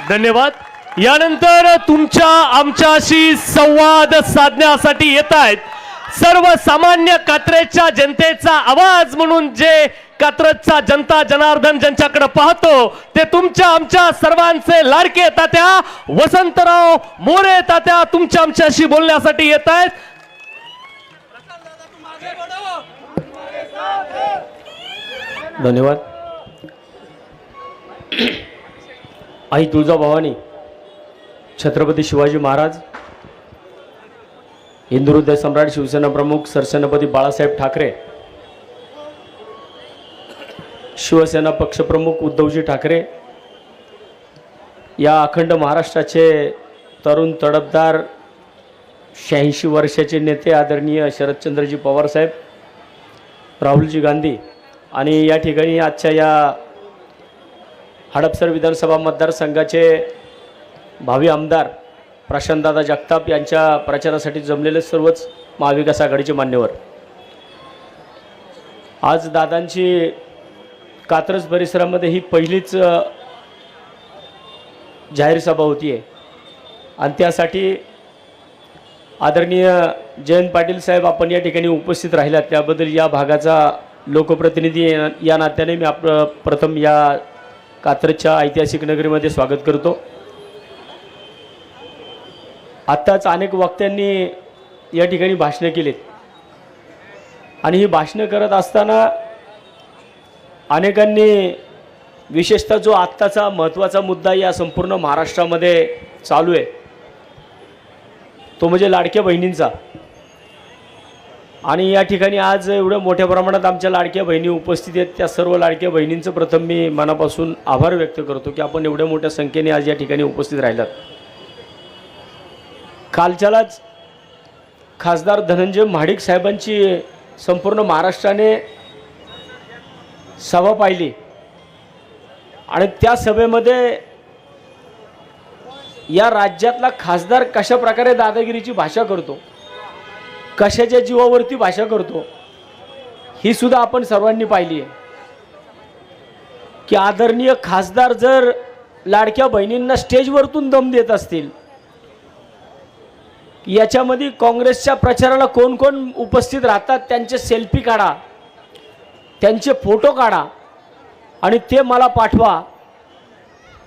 धन्यवाद। यानंतर तुमच्या आमच्याशी संवाद साधण्यासाठी येत आहेत सर्वसामान्य कात्रजच्या जनतेचा आवाज म्हणून जे कात्रजचा जनता जनार्दन ज्यांच्याकडे पाहतो ते तुमच्या आमच्या सर्वांचे लाडके तात्या वसंतराव मोरे तात्या तुमच्या आमच्याशी बोलण्यासाठी येत आहेत। धन्यवाद। आई तुळजाभवानी, छत्रपती शिवाजी महाराज, हिंदू हृदय सम्राट शिवसेना प्रमुख सरसेनापती बाळासाहेब ठाकरे, शिवसेना पक्षप्रमुख उद्धवजी ठाकरे, या अखंड महाराष्ट्राचे तरुण तडफदार 86 वर्षाचे नेते आदरणीय शरदचंद्रजी पवार साहेब, राहुलजी गांधी आणि या ठिकाणी आजच्या या हडपसर विधानसभा मतदारसंघाचे भावी आमदार प्रशांतदादा जगताप यांच्या प्रचारासाठी जमलेले सर्वच महाविकास आघाडीचे मान्यवर, आज दादांची कात्रज परिसरामध्ये ही पहिलीच जाहीर सभा होती आहे आणि त्यासाठी आदरणीय जयंत पाटील साहेब आपण या ठिकाणी उपस्थित राहिलात त्याबद्दल या भागाचा लोकप्रतिनिधी या नात्याने मी प्रथम या कात्रजच्या ऐतिहासिक नगरीमध्ये स्वागत करतो। आत्ताच अनेक वक्त्यांनी या ठिकाणी भाषणे केलीत आणि ही भाषणे करत असताना अनेकांनी विशेषतः जो आत्ताचा महत्त्वाचा मुद्दा या संपूर्ण महाराष्ट्रामध्ये चालू आहे तो म्हणजे लाडक्या बहिणींचा, आणि या ठिकाणी आज एवढ्या मोठ्या प्रमाणात आमच्या लाडक्या बहिणी उपस्थित आहेत त्या सर्व लाडक्या बहिणींचं प्रथम मी मनापासून आभार व्यक्त करतो की आपण एवढ्या मोठ्या संख्येने आज या ठिकाणी उपस्थित राहिलात। कालच्यालाच खासदार धनंजय महाडिक साहेबांची संपूर्ण महाराष्ट्राने सभा पाहिली आणि त्या सभेमध्ये या राज्यातला खासदार कशा प्रकारे दादागिरीची भाषा करतो, कशाच्या जीवावरती भाषा करतो ही सुद्धा आपण सर्वांनी पाहिली आहे की आदरणीय खासदार जर लाडक्या बहिणींना स्टेजवरतून दम देत असतील, याच्यामध्ये काँग्रेसच्या प्रचाराला कोण कोण उपस्थित राहतात त्यांचे सेल्फी काढा, त्यांचे फोटो काढा आणि ते मला पाठवा,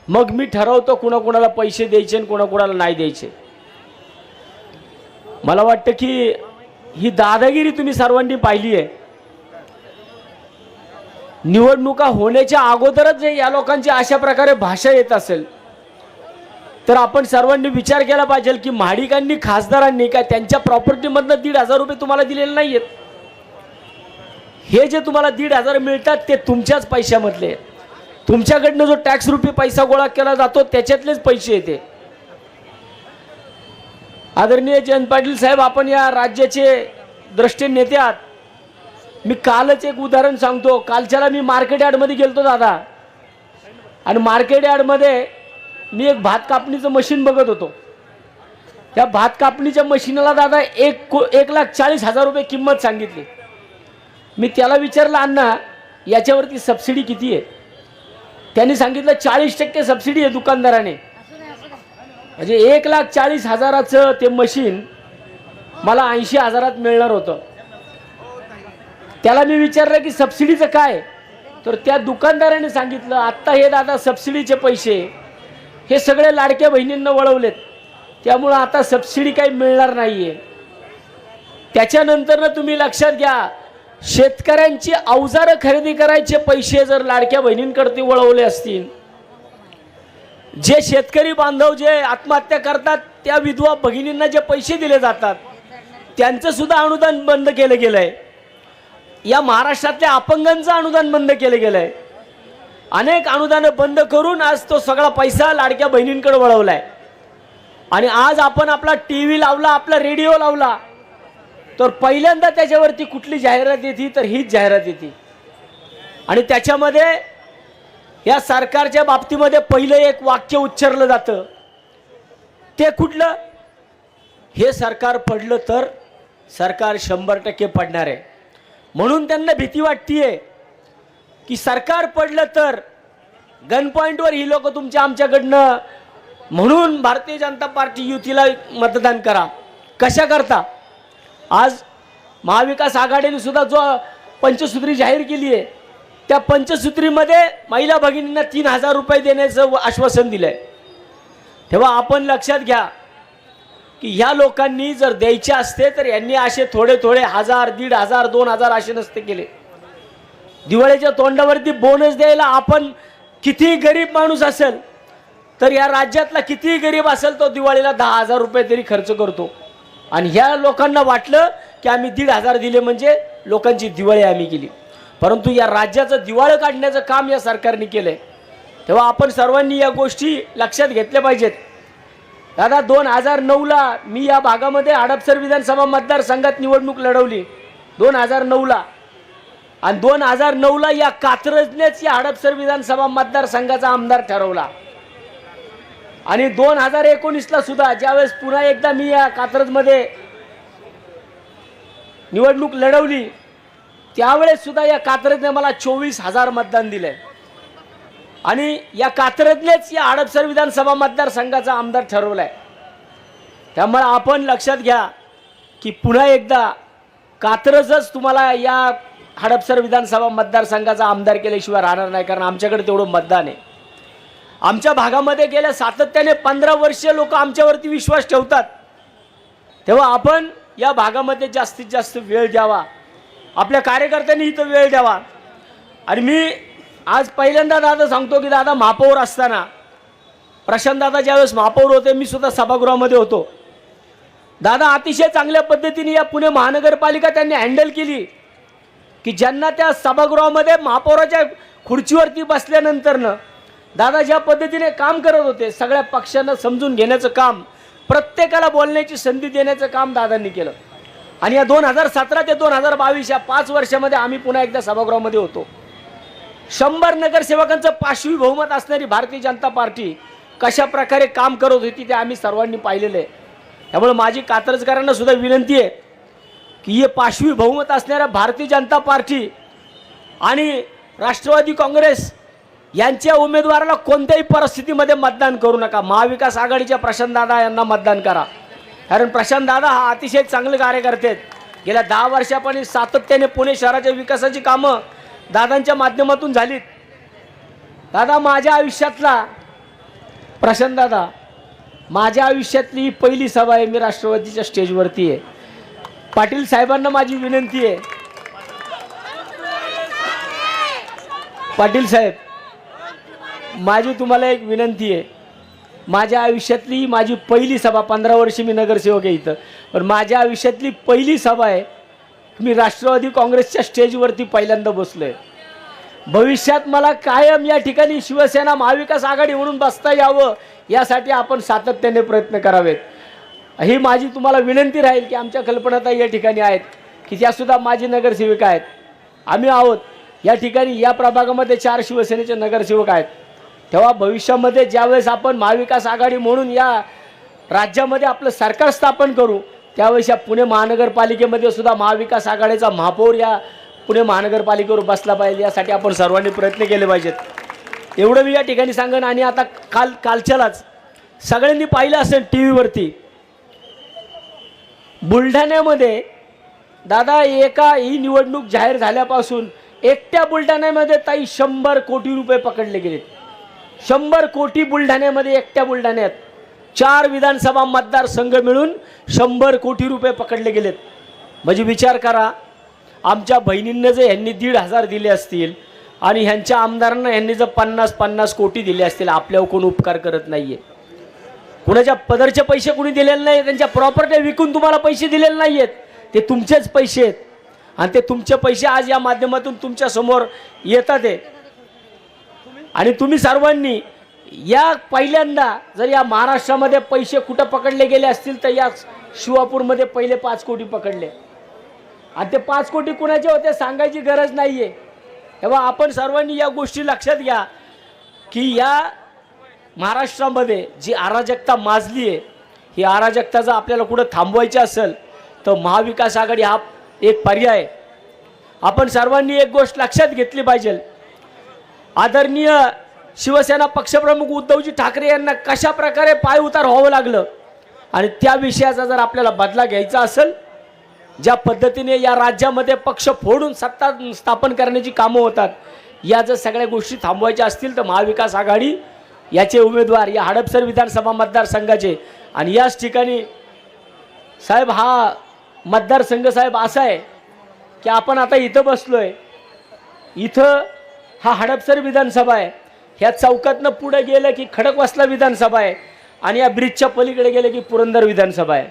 मग मी ठरवतो कुणाकुणाला पैसे द्यायचे आणि कुणाकुणाला नाही द्यायचे। मला वाटतं की ही दादागिरी तुम्ही सर्वांनी पाहिली आहे। निवडणुका होण्याच्या अगोदरच जर या लोकांची अशा प्रकारे भाषा येत असेल तर आपण सर्वांनी विचार केला पाहिजे की महाडिकांनी खासदारांनी काय त्यांच्या प्रॉपर्टीमधनं 1,500 रुपये तुम्हाला दिलेले नाही आहेत। हे जे तुम्हाला 1,500 मिळतात ते तुमच्याच पैशामधले, तुमच्याकडनं जो टॅक्स रुपये पैसा गोळा केला जातो त्याच्यातलेच पैसे येते। आदरणीय जयंत पाटील साहेब आपण या राज्याचे द्रष्टे नेते आहात। मी कालच एक उदाहरण सांगतो। कालच्याला मी मार्केट यार्डमध्ये गेलतो दादा आणि मार्केट यार्डमध्ये मी एक भात कापणीचं मशीन बघत होतो। त्या भात कापणीच्या मशीनला दादा 1,40,000 रुपये किंमत सांगितली। मी त्याला विचारलं अण्णा याच्यावरती सबसिडी किती आहे? त्यांनी सांगितलं 40% सबसिडी आहे दुकानदाराने। म्हणजे 1,40,000चं ते मशीन मला 80,000त मिळणार होतं। त्याला मी विचारलं की सबसिडीचं काय, तर त्या दुकानदाराने सांगितलं आत्ता हे दादा सबसिडीचे पैसे हे सगळे लाडक्या बहिणींना वळवलेत, त्यामुळे आता सबसिडी काही मिळणार नाहीये। त्याच्यानंतर तुम्ही लक्षात घ्या शेतकऱ्यांची अवजारं खरेदी करायचे पैसे जर लाडक्या बहिणींकडे वळवले असतील, जे शेतकरी बांधव जे आत्महत्या करतात त्या विधवा भगिनींना जे पैसे दिले जातात त्यांचं सुद्धा अनुदान बंद केलं गेलंय। या महाराष्ट्रातल्या अपंगांचं अनुदान बंद केलं गेलंय। अनेक अनुदान बंद करून आज तो सगळा पैसा लाडक्या बहिणींकडे वळवलाय। आणि आज आपण आपला टीव्ही लावला, आपला रेडिओ लावला तर पहिल्यांदा त्याच्यावरती कुठली जाहिरात येते तर हीच जाहिरात येते। आणि त्याच्यामध्ये या सरकारच्या बाबतीमध्ये पहिलं एक वाक्य उच्चारलं जातं ते कुठलं, हे सरकार पडलं तर सरकार 100% पडणार आहे। म्हणून त्यांना भीती वाटतेय की सरकार पडलं तर गन पॉइंटवर ही लोक तुमच्या आमच्याकडनं म्हणून भारतीय जनता पार्टी युतीला मतदान करा. कशा करता? आज महाविकास आघाडीने सुद्धा जो पंचसूत्री जाहीर केली आहे त्या पंचसूत्रीमध्ये महिला भगिनींना 3000 रुपये देण्याचं आश्वासन दिलंय. तेव्हा आपण लक्षात घ्या की ह्या लोकांनी जर द्यायचे असते तर यांनी असे थोडे थोडे 1000, 1500, 2000 असे नसते केले. दिवाळीच्या तोंडावरती बोनस द्यायला आपण कितीही गरीब माणूस असेल तर या राज्यातला कितीही गरीब असेल तो दिवाळीला 10,000 रुपये तरी खर्च करतो. आणि ह्या लोकांना वाटलं की आम्ही 1500 दिले म्हणजे लोकांची दिवाळी आम्ही केली. परंतु या राज्याचं दिवाळं काढण्याचं काम या सरकारने केलंय. तेव्हा आपण सर्वांनी या गोष्टी लक्षात घेतल्या पाहिजेत. दादा 2009ला मी या भागामध्ये हडपसर विधानसभा मतदारसंघात निवडणूक लढवली 2009ला. आणि 2009ला या कात्रजनेच या हडपसर विधानसभा मतदारसंघाचा आमदार ठरवला. आणि 2019ला सुद्धा ज्यावेळेस पुन्हा एकदा मी या कात्रजमध्ये निवडणूक लढवली त्यावेळेस सुद्धा या कात्रजने मला 24,000 मतदान दिले. आणि या कात्रजनेच या हडपसर विधानसभा मतदारसंघाचा आमदार ठरवलाय. त्यामुळे आपण लक्षात घ्या की पुन्हा एकदा कात्रजच तुम्हाला या हडपसर विधानसभा मतदारसंघाचा आमदार केल्याशिवाय राहणार नाही. कारण आमच्याकडे तेवढं मतदान आहे. आमच्या भागामध्ये गेल्या सातत्याने 15 वर्ष लोक आमच्यावरती विश्वास ठेवतात. तेव्हा आपण या भागामध्ये जास्तीत जास्त वेळ द्यावा. आपल्या कार्यकर्त्यांनी इथं वेळ द्यावा. आणि मी आज पहिल्यांदा दादा सांगतो की दादा महापौर असताना प्रशांत दादा ज्यावेळेस महापौर होते मी सुद्धा सभागृहामध्ये होतो. दादा अतिशय चांगल्या पद्धतीने या पुणे महानगरपालिका त्यांनी हँडल केली की ज्यांना त्या सभागृहामध्ये महापौराच्या खुर्चीवरती बसल्यानंतरनं दादा ज्या पद्धतीने काम करत होते सगळ्या पक्षांना समजून घेण्याचं काम, प्रत्येकाला बोलण्याची संधी देण्याचं काम दादांनी केलं. आणि या 2017 ते 2022 या 5 वर्षामध्ये आम्ही पुन्हा एकदा सभागृहामध्ये होतो. 100 नगरसेवकांचं 5वी बहुमत असणारी भारतीय जनता पार्टी कशा प्रकारे काम करत होती ते आम्ही सर्वांनी पाहिलेलं आहे. त्यामुळे माझी कात्रजकरांना सुद्धा विनंती आहे की हे 5वी बहुमत असणाऱ्या भारतीय जनता पार्टी आणि राष्ट्रवादी काँग्रेस यांच्या उमेदवाराला कोणत्याही परिस्थितीमध्ये मतदान करू नका. महाविकास आघाडीच्या प्रशांत दादा यांना मतदान करा. कारण प्रशांत दादा हा अतिशय चांगले कार्यकर्ते आहेत. गेल्या 10 वर्षापासून सातत्याने पुणे शहराच्या विकासाची कामं दादांच्या माध्यमातून झालीत. दादा माझ्या आयुष्यातला प्रशांत दादा माझ्या आयुष्यातली पहिली सभा आहे. मी राष्ट्रवादीच्या स्टेजवरती आहे. पाटील साहेबांना माझी विनंती आहे, पाटील साहेब माझी तुम्हाला एक विनंती आहे. माझ्या आयुष्यातली माझी पहिली सभा 15 वर्ष मी नगरसेवक आहे इथं, पण माझ्या आयुष्यातली पहिली सभा आहे. मी राष्ट्रवादी काँग्रेसच्या स्टेजवरती पहिल्यांदा बसलो आहे. भविष्यात मला कायम या ठिकाणी शिवसेना महाविकास आघाडी म्हणून बसता यावं यासाठी आपण सातत्याने प्रयत्न करावेत. ही माझी तुम्हाला विनंती राहील की आमच्या कल्पनाताई या ठिकाणी आहेत की त्यासुद्धा माझी नगरसेविका आहेत. आम्ही आहोत या ठिकाणी. या प्रभागामध्ये 4 शिवसेनेचे नगरसेवक आहेत. तेव्हा भविष्यामध्ये ज्यावेळेस आपण महाविकास आघाडी म्हणून या राज्यामध्ये आपलं सरकार स्थापन करू त्यावेळेस या पुणे महानगरपालिकेमध्ये सुद्धा महाविकास आघाडीचा महापौर या पुणे महानगरपालिकेवर बसला पाहिजे यासाठी आपण सर्वांनी प्रयत्न केले पाहिजेत. एवढं मी या ठिकाणी सांगेन. आणि आता कालच्यालाच सगळ्यांनी पाहिलं असेल टी व्हीवरती बुलढाण्यामध्ये दादा ही निवडणूक जाहीर झाल्यापासून एकट्या बुलढाण्यामध्ये ताई 100 कोटी रुपये पकडले गेलेत. 100 कोटी बुलढाण्यामध्ये, एकट्या बुलढाण्यात 4 विधानसभा मतदारसंघ मिळून 100 कोटी रुपये पकडले गेलेत. म्हणजे विचार करा आमच्या बहिणींना जर ह्यांनी 1,500 दिले असतील आणि ह्यांच्या आमदारांना ह्यांनी जर 50 कोटी दिले असतील, आपल्यावर कोण उपकार करत नाहीये. कुणाच्या पदरचे पैसे कुणी दिलेले नाही, त्यांच्या प्रॉपर्टी विकून तुम्हाला पैसे दिलेले नाही आहेत. ते तुमचेच पैसे आहेत आणि ते तुमचे पैसे आज या माध्यमातून तुमच्या समोर येतात आहे. आणि तुम्ही सर्वांनी या पहिल्यांदा जर या महाराष्ट्रामध्ये पैसे कुठं पकडले गेले असतील तर या शिवापूरमध्ये पहिले 5 कोटी पकडले. आणि ते 5 कोटी कुणाचे होते सांगायची गरज नाहीये. तेव्हा आपण सर्वांनी या गोष्टी लक्षात घ्या की या महाराष्ट्रामध्ये जी अराजकता माजली आहे ही अराजकता जर आपल्याला कुठं थांबवायची असेल तर महाविकास आघाडी हा एक पर्याय. आपण सर्वांनी एक गोष्ट लक्षात घेतली पाहिजे. आदरणीय शिवसेना पक्षप्रमुख उद्धवजी ठाकरे यांना कशा प्रकारे पाय उतार व्हावं लागलं आणि त्या विषयाचा जर आपल्याला बदला घ्यायचा असेल, ज्या पद्धतीने या राज्यामध्ये पक्ष फोडून सत्ता स्थापन करण्याची कामं होतात, या जर सगळ्या गोष्टी थांबवायच्या असतील तर महाविकास आघाडी याचे उमेदवार या हडपसर विधानसभा मतदारसंघाचे, आणि याच ठिकाणी साहेब हा मतदारसंघ साहेब असा आहे की आपण आता इथं बसलोय, इथं हा हडपसर विधानसभा आहे, ह्या चौकातनं पुढे गेलं की खडकवासला विधानसभा आहे आणि या ब्रिजच्या पलीकडे गेलं की पुरंदर विधानसभा आहे.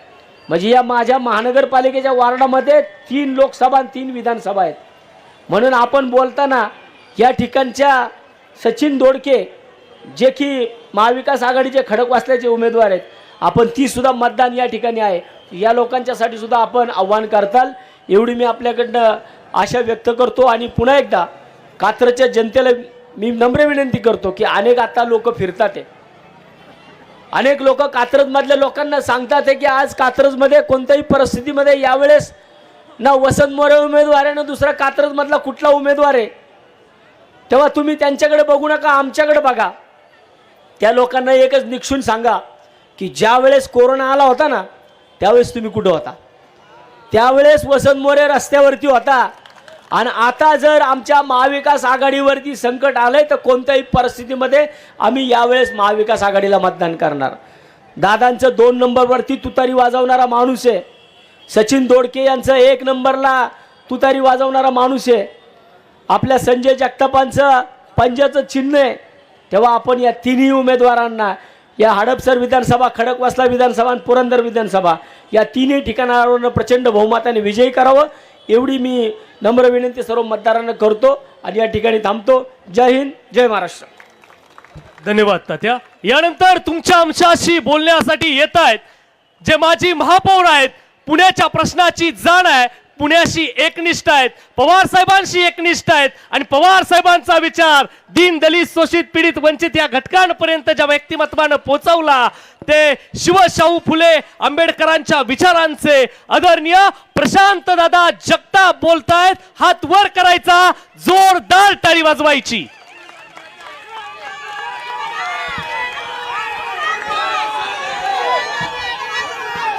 म्हणजे या माझ्या महानगरपालिकेच्या वार्डामध्ये 3 लोकसभा आणि 3 विधानसभा आहेत. म्हणून आपण बोलताना या ठिकाणच्या सचिन दोडके जे की महाविकास आघाडीचे खडकवासल्याचे उमेदवार आहेत, आपण ती सुद्धा मतदान या ठिकाणी आहे, या लोकांच्यासाठी सुद्धा आपण आव्हान करताल एवढी मी आपल्याकडनं आशा व्यक्त करतो. आणि पुन्हा एकदा कात्रजच्या जनतेला मी नम्र विनंती करतो की अनेक आता लोक फिरतात आहे, अनेक लोक कात्रजमधल्या लोकांना सांगतात आहे की आज कात्रजमध्ये कोणत्याही परिस्थितीमध्ये यावेळेस ना वसंत मोरे उमेदवार आहे ना दुसरा कात्रजमधला कुठला उमेदवार आहे. तेव्हा तुम्ही त्यांच्याकडे बघू नका, आमच्याकडे बघा. त्या लोकांना एकच निक्षून सांगा की ज्या वेळेस कोरोना आला होता ना त्यावेळेस तुम्ही कुठं होता, त्यावेळेस वसंत मोरे रस्त्यावरती होता. आणि आता जर आमच्या महाविकास आघाडीवरती संकट आलंय तर कोणत्याही परिस्थितीमध्ये आम्ही यावेळेस महाविकास आघाडीला मतदान करणार. दादांचं 2 नंबरवरती तुतारी वाजवणारा माणूस आहे, सचिन दोडके यांचं 1 नंबरला तुतारी वाजवणारा माणूस आहे, आपल्या संजय जगतापांचं पंजाचं चिन्ह आहे. तेव्हा आपण या तिन्ही उमेदवारांना या हडपसर विधानसभा, खडकवासला विधानसभा आणि पुरंदर विधानसभा या तिन्ही ठिकाणावरून प्रचंड बहुमताने विजयी करावं एवढी मी नम्र विनंती सर्व मतदारांना करतो आणि या ठिकाणी थांबतो. जय हिंद, जय महाराष्ट्र. धन्यवाद तात्या. यानंतर तुमच्या आमच्याशी बोलण्यासाठी येत आहेत जे माजी महापौर आहेत, पुण्याच्या प्रश्नाची जाण आहे, पुण्याशी एकनिष्ठ आहेत, पवार साहेबांशी एकनिष्ठ आहेत आणि पवार साहेबांचा विचार दीन दलित शोषित पीडित वंचित या घटकांपर्यंत ज्या व्यक्तिमत्वानं पोहोचवला ते शिवशाहू फुले आंबेडकरांच्या विचारांचे आदरणीय प्रशांत दादा जगताप बोलतायत. हात वर करायचा, जोरदार टाळी वाजवायची.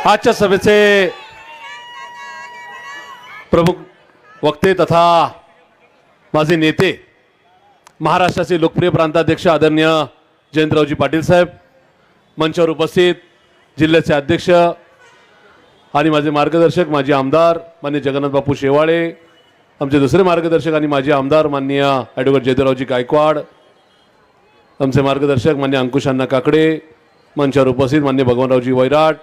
आजच्या सभेचे प्रमुख वक्ते तथा माझे नेते, महाराष्ट्राचे लोकप्रिय प्रांताध्यक्ष आदरणीय जयंतरावजी पाटील साहेब, मंचावर उपस्थित जिल्ह्याचे अध्यक्ष आणि माझे मार्गदर्शक माजी आमदार माननीय जगन्नाथ बापू शेवाळे, आमचे दुसरे मार्गदर्शक आणि माजी आमदार माननीय ॲडव्होकेट जयदेवरावजी गायकवाड, आमचे मार्गदर्शक माननीय अंकुश अण्णा काकडे, मंचावर उपस्थित माननीय भगवानरावजी वैराट,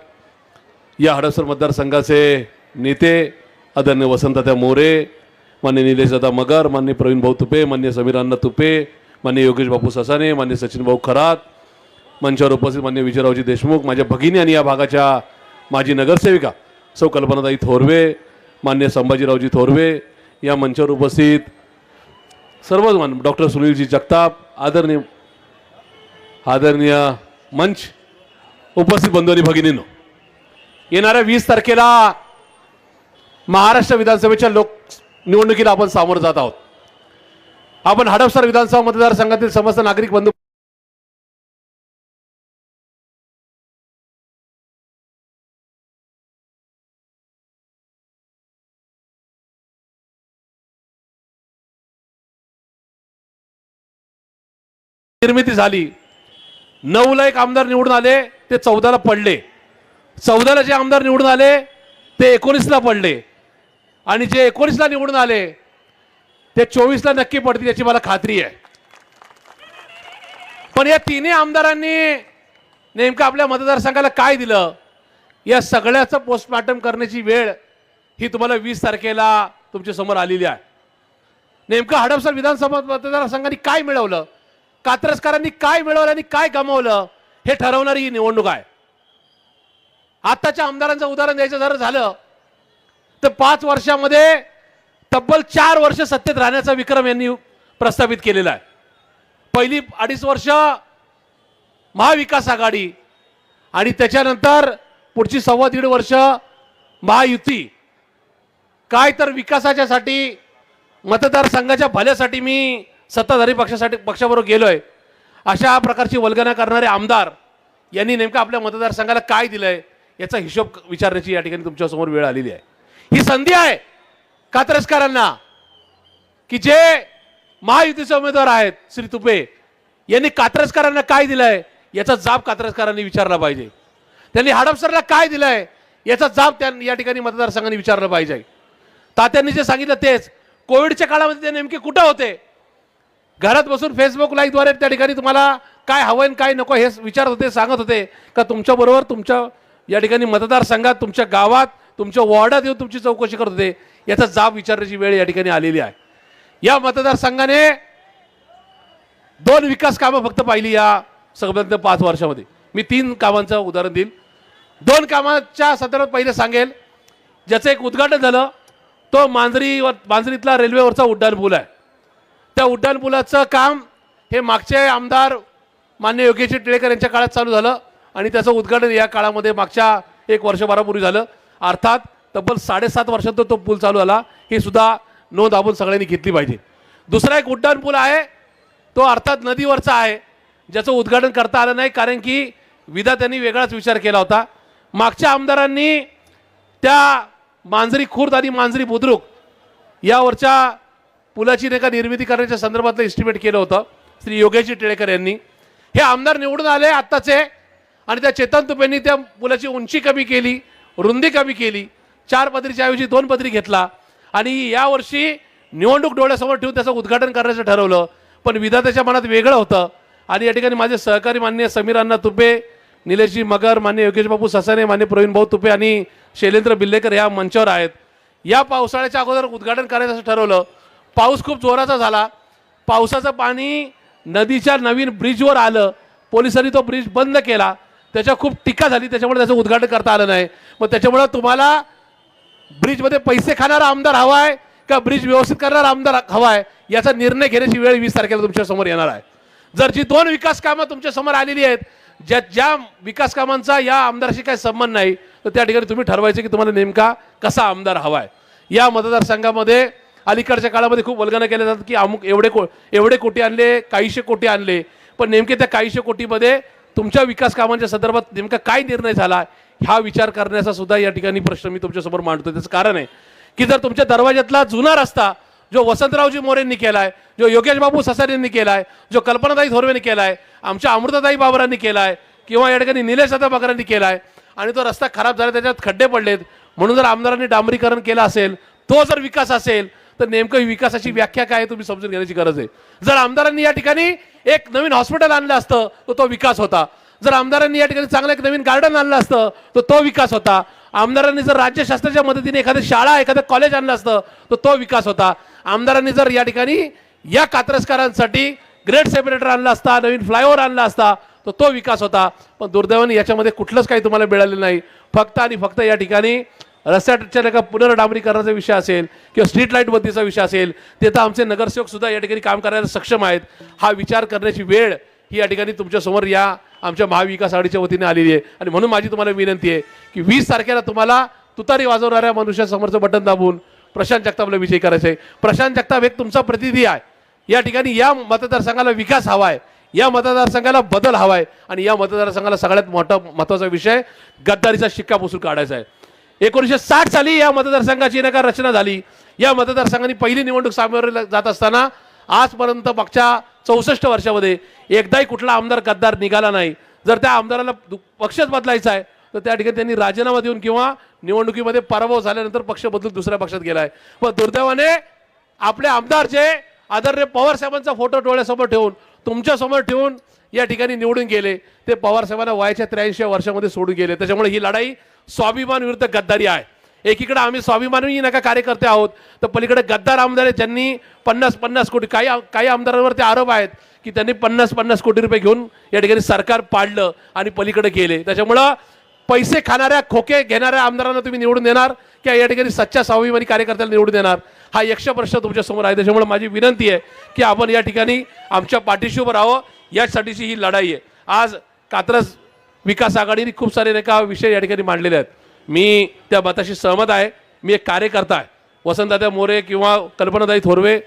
या हडपसर मतदारसंघाचे नेते आदरणीय वसंतदादा मोरे, माननीय निलेशदादा मगर, माननीय प्रवीण भाऊ तुपे, माननीय समीर अण्णा तुपे, माननीय योगेश बापू ससाने, माननीय सचिन भाऊ खरात, मंचावर उपस्थित माननीय विजयरावजी देशमुख, माझ्या भगिनी आणि या भागाच्या माजी नगरसेविका सौ कल्पनाताई थोरवे, माननीय संभाजीरावजी थोरवे, या मंचावर उपस्थित सर्व डॉक्टर सुनीलजी जगताप, आदरणीय मंच उपस्थित बंधू आणि भगिनींनो, येणाऱ्या 20 तारखेला महाराष्ट्र विधानसभेच्या निवडणुकीला आपण सामोरं जात आहोत. आपण हडपसर विधानसभा मतदारसंघातील समस्त नागरिक बंधू निर्मिती झाली. 9ला एक आमदार निवडून आले, ते 14ला पडले. 14ला जे आमदार निवडून आले ते 19ला पडले आणि जे 19ला निवडून आले ते 24ला नक्की पडतील याची मला खात्री आहे. पण या तिन्ही आमदारांनी नेमकं आपल्या मतदारसंघाला काय दिलं या सगळ्याचं पोस्टमॉर्टम करण्याची वेळ ही तुम्हाला 20 तारखेला तुमच्या समोर आलेली आहे. नेमकं हडपसर विधानसभा मतदारसंघाने काय मिळवलं, कात्रजकरांनी काय मिळवलं आणि काय गमावलं हे ठरवणारी ही निवडणूक आहे. आताच्या आमदारांचं उदाहरण द्यायचं जर झालं तर 5 वर्षामध्ये तब्बल 4 वर्ष सत्तेत राहण्याचा विक्रम यांनी प्रस्थापित केलेला आहे. पहिली 2.5 वर्ष महाविकास आघाडी आणि त्याच्यानंतर पुढची 1.25 वर्ष महायुती. काय तर विकासाच्यासाठी मतदारसंघाच्या भल्यासाठी मी सत्ताधारी पक्षाबरोबर गेलोय अशा प्रकारची वल्गना करणारे आमदार यांनी नेमकं आपल्या मतदारसंघाला काय दिलंय याचा हिशोब विचारण्याची या ठिकाणी तुमच्यासमोर वेळ आलेली आहे. ही संधी आहे कात्रजकरांना की जे महायुतीचे उमेदवार आहेत श्री तुपे यांनी कात्रजकरांना काय दिलंय याचा जाब कात्रजकरांनी विचारला पाहिजे. त्यांनी हडपसरला काय दिलंय याचा जाब या ठिकाणी मतदारसंघाने विचारला पाहिजे. तात्यांनी जे सांगितलं तेच, कोविडच्या काळामध्ये ते नेमके कुठं होते? घरात बसून फेसबुक लाईव्हद्वारे त्या ठिकाणी तुम्हाला काय हवं आणि काय नको हे विचारत होते, सांगत होते का तुमच्याबरोबर तुमच्या या ठिकाणी मतदारसंघात, तुमच्या गावात, तुमच्या वॉर्डात येऊन तुमची चौकशी करत होते. याचा जाब विचारण्याची वेळ या ठिकाणी आलेली आहे. या मतदारसंघाने 2 विकास कामं फक्त पाहिली या संबंध 5 वर्षामध्ये. मी 3 कामांचं उदाहरण देईल. 2 कामाच्या संदर्भात पहिले सांगेल, ज्याचं एक उद्घाटन झालं तो मांजरीतला रेल्वेवरचा उड्डाणपूल आहे. त्या उड्डाणपुलाचं काम हे मागचे आमदार मान्य योगेश टिळेकर यांच्या काळात चालू झालं आणि त्याचं उद्घाटन या काळामध्ये मागच्या 1 वर्षभरापूर्वी झालं. अर्थात तब्बल 7.5 वर्षात तो पूल चालू झाला. ही सुद्धा नोंद आपण सगळ्यांनी घेतली पाहिजे. दुसरा एक उड्डाणपूल आहे तो अर्थात नदीवरचा आहे, ज्याचं उद्घाटन करता आलं नाही कारण की विधात्यांनी वेगळाच विचार केला होता. मागच्या आमदारांनी त्या मांजरी खुर्द आणि मांजरी बुद्रुक यावरच्या पुलाची निर्मिती करण्याच्या संदर्भातलं एस्टिमेट केलं होतं श्री योगेश टिळेकर यांनी. हे आमदार निवडून आले आत्ताचे आणि त्या चेतन तुपेंनी त्या पुलाची उंची कमी केली, रुंदी कमी केली, 4 पदरीच्या ऐवजी 2 पदरी घेतला आणि यावर्षी निवडणूक डोळ्यासमोर ठेवून त्याचं उद्घाटन करण्याचं ठरवलं. पण विधात्याच्या मनात वेगळं होतं आणि या ठिकाणी माझे सहकारी मान्य समीर अण्णा तुपे, निलेशजी मगर, मान्य योगेश बापू ससाने, मान्य प्रवीण भाऊ तुपे आणि शैलेंद्र बिल्लेकर या मंचावर आहेत. या पावसाळ्याच्या अगोदर उद्घाटन करायचं ठरवलं. पाऊस खूप जोराचा झाला. पावसाचं पाणी नदीच्या नवीन ब्रिजवर आलं. पोलिसांनी तो ब्रिज बंद केला. त्याच्या खूप टीका झाली, त्याच्यामुळे त्याचं उद्घाटन करता आलं नाही. मग त्याच्यामुळे तुम्हाला ब्रिजमध्ये पैसे खाणारा आमदार हवा आहे का ब्रिज व्यवस्थित करणारा आमदार हवा आहे याचा निर्णय घेण्याची वेळ 20 तारखेला तुमच्या समोर येणार आहे. जर जी 2 विकास कामं तुमच्या समोर आलेली आहेत, ज्या विकास कामांचा या आमदाराशी काही संबंध नाही, तर त्या ठिकाणी तुम्ही ठरवायचं की तुम्हाला नेमका कसा आमदार हवा आहे. या मतदारसंघामध्ये अलीकडच्या काळामध्ये खूप वल्गना केल्या जातात की अमुक एवढे कोटी आणले, काहीशे कोटी आणले, पण नेमके त्या काहीशे कोटीमध्ये तुमच्या विकास कामांच्या संदर्भात नेमका काय निर्णय झाला हा विचार करण्याचा सुद्धा या ठिकाणी प्रश्न मी तुमच्यासमोर मांडतो. त्याचं कारण आहे की जर तुमच्या दरवाज्यातला जुना रस्ता जो वसंतरावजी मोरेंनी केलाय, जो योगेश बापू ससानेंनी केलाय, जो कल्पनाताई थोरवेंनी केलाय, आमच्या अमृताताई बाबरांनी केलाय किंवा या ठिकाणी निलेश दादा बागरांनी केलाय आणि तो रस्ता खराब झाला, त्याच्यात खड्डे पडलेत, म्हणून जर आमदारांनी डांबरीकरण केलं असेल, तो जर विकास असेल तर नेमकं विकासाची व्याख्या काय तुम्ही समजून घेण्याची गरज आहे. जर आमदारांनी या ठिकाणी एक नवीन हॉस्पिटल आणलं असतं तर तो विकास होता. जर आमदारांनी या ठिकाणी चांगलं एक नवीन गार्डन आणलं असतं तर तो विकास होता. आमदारांनी जर राज्य शासनाच्या मदतीने एखादी शाळा, एखादं कॉलेज आणलं असतं तर तो विकास होता. आमदारांनी जर या ठिकाणी या कात्रजकरांसाठी ग्रेड सेपरेटर आणला असता, नवीन फ्लायओव्हर आणला असता तर तो विकास होता. पण दुर्दैवाने याच्यामध्ये कुठलंच काही तुम्हाला मिळालेलं नाही. फक्त आणि फक्त या ठिकाणी रस्त्याच्या एका पुनर्डांबरीकरणाचा विषय असेल किंवा स्ट्रीट लाईट बत्तीचा विषय असेल, ते तर आमचे नगरसेवक सुद्धा या ठिकाणी काम करायला सक्षम आहेत. हा विचार करण्याची वेळ ही या ठिकाणी तुमच्यासमोर या आमच्या महाविकास आघाडीच्या वतीने आलेली आहे. आणि म्हणून माझी तुम्हाला विनंती आहे की 20 तारखेला तुम्हाला तुतारी वाजवणाऱ्या मनुष्यासमोरचं बटन दाबून प्रशांत जगतापला विजयी करायचं आहे. प्रशांत जगताप एक तुमचा प्रतिनिधी आहे. या ठिकाणी या मतदारसंघाला विकास हवा आहे, या मतदारसंघाला बदल हवा आहे आणि या मतदारसंघाला सगळ्यात महत्त्वाचा विषय गद्दारीचा शिक्का पुसून काढायचा आहे. 1960 साली या मतदारसंघाची रचना झाली. या मतदारसंघाने पहिली निवडणूक सामोरे जात असताना आजपर्यंत मागच्या 64 वर्षामध्ये एकदाही कुठला आमदार गद्दार निघाला नाही. जर त्या आमदाराला पक्षच बदलायचा आहे तर त्या ठिकाणी त्यांनी राजीनामा देऊन किंवा निवडणुकीमध्ये पराभव झाल्यानंतर पक्ष बदलून दुसऱ्या पक्षात गेलाय. पण दुर्दैवाने आपले आमदार जे आदरणीय पवार साहेबांचा फोटो डोळ्यासमोर ठेवून, तुमच्या समोर ठेवून या ठिकाणी निवडून गेले, ते पवार साहेबांना वयाच्या 83 वर्षामध्ये सोडून गेले. त्याच्यामुळे ही लढाई स्वाभिमान विरुद्ध गद्दारी आहे. एकीकडे आम्ही स्वाभिमानी नका कार्यकर्ते आहोत, तर पलीकडे गद्दार आमदार आहेत ज्यांनी 50-50 कोटी, काही आमदारांवर ते आरोप आहेत की त्यांनी 50-50 कोटी रुपये घेऊन या ठिकाणी सरकार पाडलं आणि पलीकडे गेले. त्याच्यामुळं पैसे खाणाऱ्या, खोके घेणाऱ्या आमदारांना तुम्ही निवडून देणार किंवा या ठिकाणी सच्चा स्वाभिमानी कार्यकर्त्याला निवडून देणार, हा यक्ष प्रश्न तुमच्या समोर आहे. त्याच्यामुळे माझी विनंती आहे की आपण या ठिकाणी आमच्या पाठीशी उभं राहावं. यासाठीची ही लढाई आहे. आज कात्रज विकास आघाडीने खूप सारे विषय या ठिकाणी मांडलेले आहेत. मी त्या मताशी सहमत आहे. मी एक कार्यकर्ता आहे. वसंतदादा मोरे किंवा कल्पनाताई थोरवे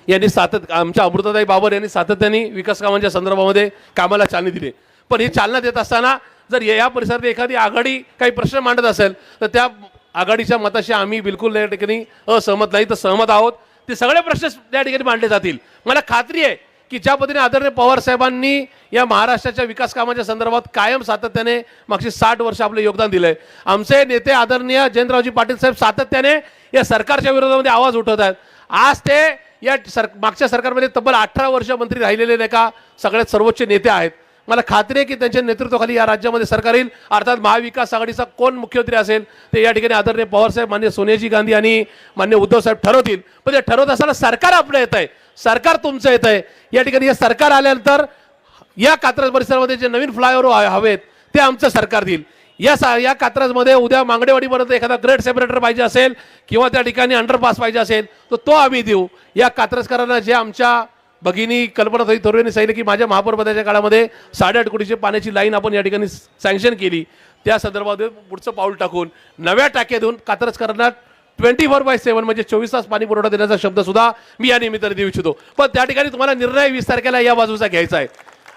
यांनी आमच्या अमृताताई बाबर यांनी सातत्याने विकास कामांच्या संदर्भामध्ये कामाला चालना दिली. पण ही चालना देत असताना जर या परिसरात एखादी आघाडी काही प्रश्न मांडत असेल तर त्या आघाडीच्या मताशी आम्ही बिलकुल या ठिकाणी असहमत नाही, तर सहमत आहोत. ते सगळे प्रश्न त्या ठिकाणी मांडले जातील. मला खात्री आहे की ज्या पद्धतीने आदरणीय पवार साहेबांनी या महाराष्ट्राच्या विकास कामाच्या संदर्भात कायम सातत्याने मागची 60 वर्ष आपलं योगदान दिलंय. आमचे नेते आदरणीय जयंतरावजी पाटील साहेब सातत्याने या सरकारच्या विरोधामध्ये आवाज उठवत आहेत. आज ते या मागच्या सरकारमध्ये तब्बल 18 वर्ष मंत्री राहिलेले नाही का सगळ्यात सर्वोच्च नेते आहेत. मला खात्री आहे की त्यांच्या नेतृत्वाखाली या राज्यामध्ये सरकार येईल. अर्थात महाविकास आघाडीचा कोण मुख्यमंत्री असेल ते या ठिकाणी आदरणीय पवारसाहेब, मान्य सोनियाजी गांधी आणि मान्य उद्धव साहेब ठरवतील. पण ते ठरवत असताना सरकार आपलं येत आहे, सरकार तुमचं येत आहे. या ठिकाणी हे सरकार आल्यानंतर या कात्रज परिसरामध्ये जे नवीन फ्लायओव्हर हवेत ते आमचं सरकार देईल. या कात्रजमध्ये उद्या मांगडेवाडीपर्यंत एखादा ग्रेड सेपरेटर पाहिजे असेल किंवा त्या ठिकाणी अंडरपास पाहिजे असेल तर तो आम्ही देऊ. या कात्रजकरांना जे आमच्या भगिनी कल्पनाताई थोरवेंनी सांगितलं की माझ्या महापौरपदाच्या काळामध्ये 8.5 कोटीची पाण्याची लाईन आपण या ठिकाणी सँक्शन केली, त्या संदर्भात पुढचं पाऊल टाकून नव्या टाक्या देऊन कात्रजकरांना 24/7 म्हणजे 24 तास पाणी पुरवठा देण्याचा शब्द सुद्धा मी या निमित्ताने देऊ इच्छितो. पण त्या ठिकाणी तुम्हाला निर्णय 20 तारखेला या बाजूचा घ्यायचा आहे.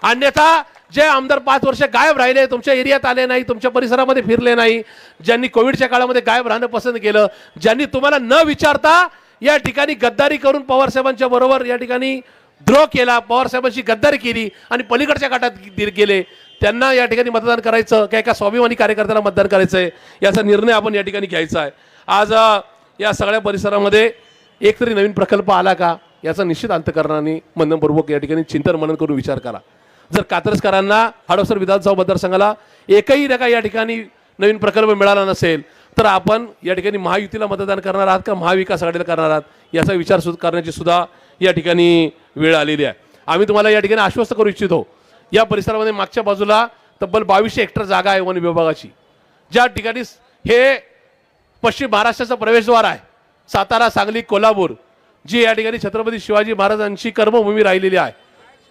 अन्यथा जे आमदार 5 वर्ष गायब राहिले, तुमच्या एरियात आले नाही, तुमच्या परिसरामध्ये फिरले नाही, ज्यांनी कोविडच्या काळामध्ये गायब राहणं पसंत केलं, ज्यांनी तुम्हाला न विचारता या ठिकाणी गद्दारी करून पवारसाहेबांच्या बरोबर या ठिकाणी द्रोह केला, पवारसाहेबांची गद्दारी केली आणि पलीकडच्या काठात गेले, त्यांना या ठिकाणी मतदान करायचं काय एका स्वाभिमानी कार्यकर्त्याला मतदान करायचं आहे याचा निर्णय आपण या ठिकाणी घ्यायचा आहे. आज या सगळ्या परिसरामध्ये एकतरी नवीन प्रकल्प आला का याचा निश्चित अंतःकरणाने मननपूर्वक या ठिकाणी चिंतन मनन करून विचार करा. जर कात्रजकरांना हडपसर विधानसभा मतदारसंघाला एकही नका या ठिकाणी नवीन प्रकल्प मिळाला नसेल तर आपण या ठिकाणी महायुतीला मतदान करणार आहात का महाविकास आघाडीला करणार आहात याचा विचार करण्याची सुद्धा या ठिकाणी वेळ आलेली आहे. आम्ही तुम्हाला या ठिकाणी आश्वस्त करू इच्छितो, या परिसरामध्ये मागच्या बाजूला तब्बल 2200 हेक्टर जागा आहे वन विभागाची, ज्या ठिकाणी हे पश्चिम महाराष्ट्राचा प्रवेशद्वार आहे. सातारा, सांगली, कोल्हापूर जी या ठिकाणी छत्रपती शिवाजी महाराजांची कर्मभूमी राहिलेली आहे.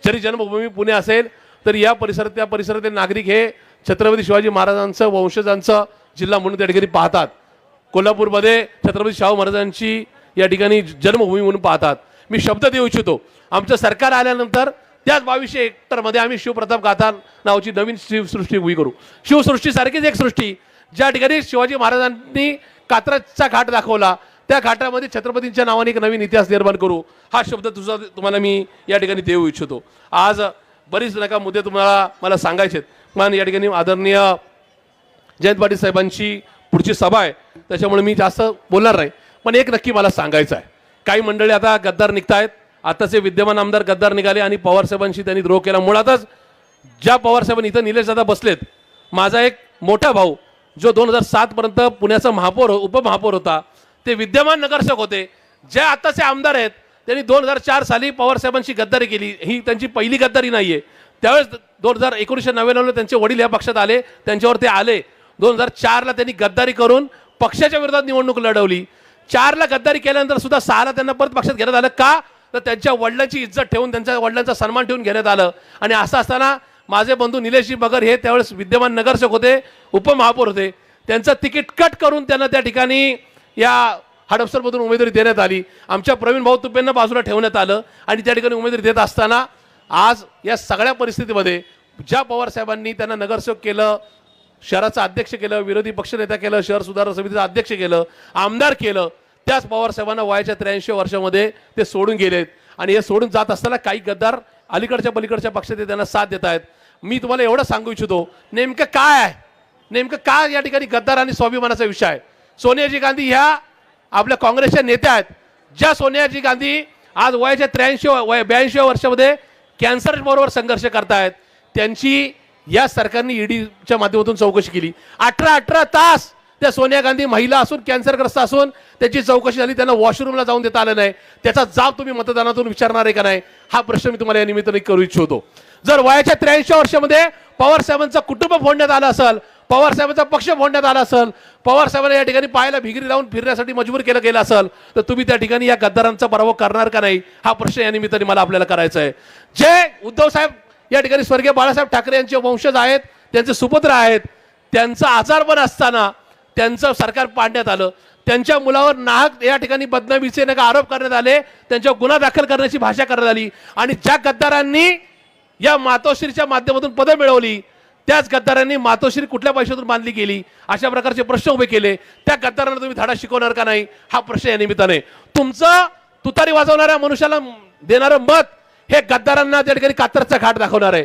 जरी जन्मभूमी पुणे असेल तर या परिसरात त्या परिसरातील नागरिक हे छत्रपती शिवाजी महाराजांचं वंशजांचं जिल्हा म्हणून त्या ठिकाणी पाहतात. कोल्हापूरमध्ये छत्रपती शाहू महाराजांची या ठिकाणी जन्मभूमी म्हणून पाहतात. मी शब्द देऊ इच्छितो, आमचं सरकार आल्यानंतर त्याच 2200 हेक्टरमध्ये आम्ही शिवप्रताप गाथा नावाची नवीन शिवसृष्टी उभी करू. शिवसृष्टीसारखीच एक सृष्टी ज्या ठिकाणी शिवाजी महाराजांनी कात्रजचा घाट दाखवला, त्या घाटामध्ये छत्रपतींच्या नावाने एक नवीन इतिहास निर्माण करू. हा शब्द तुम्हाला मी या ठिकाणी देऊ इच्छितो. आज बरीच नका मुद्दे मला सांगायचे आहेत, पण या ठिकाणी आदरणीय जयंत पाटील साहेबांची पुढची सभा आहे त्याच्यामुळे मी जास्त बोलणार नाही. पण एक नक्की मला सांगायचं आहे, काही मंडळी आता गद्दार निघतायत. आताचे विद्यमान आमदार गद्दार निघाले आणि पवारसाहेबांशी त्यांनी द्रोह केला. मुळातच ज्या पवारसाहेबांनी इथं निलेश दादा बसलेत, माझा एक मोठा भाऊ जो 2007 पर्यंत पुण्याचा उपमहापौर होता, ते विद्यमान नगरसेवक होते. जे आताचे आमदार आहेत त्यांनी 2004 साली पवारसाहेबांची गद्दारी केली. ही त्यांची पहिली गद्दारी नाहीये. त्यावेळेस 1999 त्यांचे वडील या पक्षात आले, त्यांच्यावर ते आले. 2004ला त्यांनी गद्दारी करून पक्षाच्या विरोधात निवडणूक लढवली. 4ला गद्दारी केल्यानंतर सुद्धा 6ला त्यांना परत पक्षात घेण्यात आलं. का तर त्यांच्या वडिलांची इज्जत ठेवून, त्यांच्या वडिलांचा सन्मान ठेवून घेण्यात आलं. आणि असं असताना माझे बंधू निलेशजी बगर हे त्यावेळेस विद्यमान नगरसेवक होते, उपमहापौर होते. त्यांचं तिकीट कट करून त्यांना त्या ठिकाणी या हडपसरमधून उमेदवारी देण्यात आली. आमच्या प्रवीण भाऊ तुपेंना बाजूला ठेवण्यात आलं आणि त्या ठिकाणी उमेदवारी देत असताना आज या सगळ्या परिस्थितीमध्ये ज्या पवारसाहेबांनी त्यांना नगरसेवक केलं, शहराचा अध्यक्ष केलं, विरोधी पक्षनेता केलं, शहर सुधारणा समितीचा अध्यक्ष केलं, आमदार केलं, त्याच पवारसाहेबांना वयाच्या 83 वर्षामध्ये ते सोडून गेलेत. आणि हे सोडून जात असताना काही गद्दार अलीकडच्या पलीकडच्या पक्षात त्यांना साथ देत आहेत. मी तुम्हाला एवढं सांगू इच्छितो, नेमकं काय आहे, नेमकं काय या ठिकाणी गद्दार आणि स्वाभिमानाचा विषय आहे. सोनियाजी गांधी ह्या आपल्या काँग्रेसच्या नेत्या आहेत, ज्या सोनियाजी गांधी आज वयाच्या 82 वर्षामध्ये कॅन्सर बरोबर संघर्ष करतायत. त्यांची या सरकारने ईडीच्या माध्यमातून चौकशी केली. 18 तास त्या सोनिया गांधी महिला असून कॅन्सरग्रस्त असून त्याची चौकशी झाली, त्यांना वॉशरूमला जाऊन देता आलं नाही. त्याचा जाब तुम्ही मतदानातून विचारणार आहे का नाही, हा प्रश्न मी तुम्हाला या निमित्ताने करू इच्छितो. जर वयाच्या 83 वर्षामध्ये पवारसाहेबांचं कुटुंब फोडण्यात आलं असेल, पवारसाहेबांचा पक्ष फोडण्यात आला असेल, पवारसाहेबांना या ठिकाणी पायाला भिगरी लावून फिरण्यासाठी मजबूर केलं गेलं असेल, तर तुम्ही त्या ठिकाणी या गद्दारांचा पराभव करणार का नाही, हा प्रश्न या निमित्ताने मला आपल्याला करायचा आहे. जे उद्धव साहेब या ठिकाणी स्वर्गीय बाळासाहेब ठाकरे यांचे वंशज आहेत, त्यांचे सुपुत्र आहेत, त्यांचा आजारपण असताना त्यांचं सरकार पाडण्यात आलं. त्यांच्या मुलावर नाहक या ठिकाणी बदनामीचे नका आरोप करण्यात आले, त्यांच्यावर गुन्हा दाखल करण्याची भाषा करण्यात आली आणि ज्या गद्दारांनी या मातोश्रीच्या माध्यमातून पदं मिळवली त्याच गद्दारांनी मातोश्री कुठल्या पैशातून बांधली गेली अशा प्रकारचे प्रश्न उभे केले. त्या गद्दारांना तुम्ही धडा शिकवणार का नाही हा प्रश्न या निमित्ताने. तुमचं तुतारी वाजवणाऱ्या मनुष्याला देणारं मत हे गद्दारांना त्या ठिकाणी कातरचा घाट दाखवणार आहे.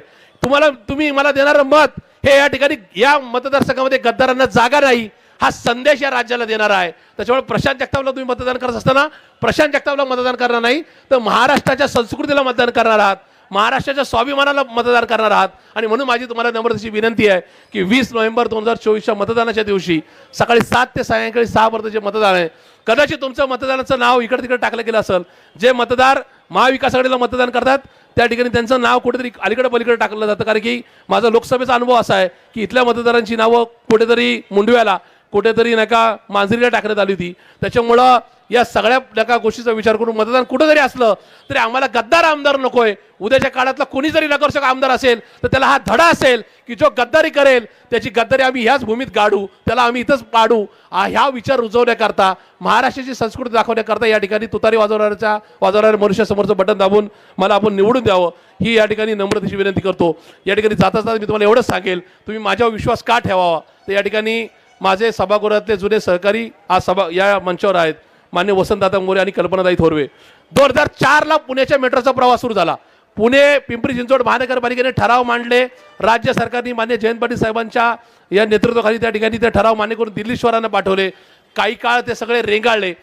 तुम्ही मला देणारं मत हे या ठिकाणी या मतदारसंघामध्ये गद्दारांना जागा नाही हा संदेश या राज्याला देणार आहे. त्याच्यामुळे प्रशांत जगतापला तुम्ही मतदान करत असताना प्रशांत जगतापला मतदान करणार नाही तर महाराष्ट्राच्या संस्कृतीला मतदान करणार आहात, महाराष्ट्राच्या स्वाभिमानाला मतदान करणार आहात. आणि म्हणून माझी तुम्हाला नम्रतेची विनंती आहे की 20 नोव्हेंबर 2024च्या मतदानाच्या दिवशी सकाळी 7 ते सायंकाळी 6 पर्यंत जे मतदान आहे, कदाचित तुमचं मतदानाचं नाव इकडे तिकडे टाकलं गेलं असेल. जे मतदार महाविकास आघाडीला मतदान करतात त्या ठिकाणी त्यांचं नाव कुठेतरी अलीकडे पलीकडे टाकलं जातं. कारण की माझा लोकसभेचा अनुभव असा आहे की इथल्या मतदारांची नावं कुठेतरी मुंडव्याला कुठेतरी नका मांजरीला टाकण्यात आली होती. त्याच्यामुळं या सगळ्या नका गोष्टीचा विचार करून मतदान कुठं जरी असलं तरी आम्हाला गद्दार आमदार नकोय. उद्याच्या काळातला कोणी जरी नगरसेवक आमदार असेल तर त्याला हा धडा असेल की जो गद्दारी करेल त्याची गद्दारी आम्ही ह्याच भूमीत गाडू, त्याला आम्ही इथंच पाडू. ह्या विचार रुजवण्याकरता महाराष्ट्राची संस्कृती दाखवण्याकरता या ठिकाणी तुतारी वाजवणाऱ्या मनुष्यासमोरचं बटन दाबून मला आपण निवडून द्यावं ही या ठिकाणी नम्रतेची विनंती करतो. या ठिकाणी जाता जाता मी तुम्हाला एवढंच सांगेल, तुम्ही माझ्यावर विश्वास का ठेवावा. तर या ठिकाणी माझे सभागृहातले जुने सहकारी आज या मंचावर आहेत, मान्य वसंतदादा मोरे आणि कल्पनाताई थोरवे. 2004ला पुण्याच्या मेट्रोचा प्रवास सुरू झाला. पुणे पिंपरी चिंचवड महानगरपालिकेने ठराव मांडले, राज्य सरकारने मान्य जयंत पाटील साहेबांच्या या नेतृत्वाखाली त्या ठिकाणी ते ठराव मान्य करून दिल्ली शहरांना पाठवले. काही काळ ते सगळे रेंगाळले.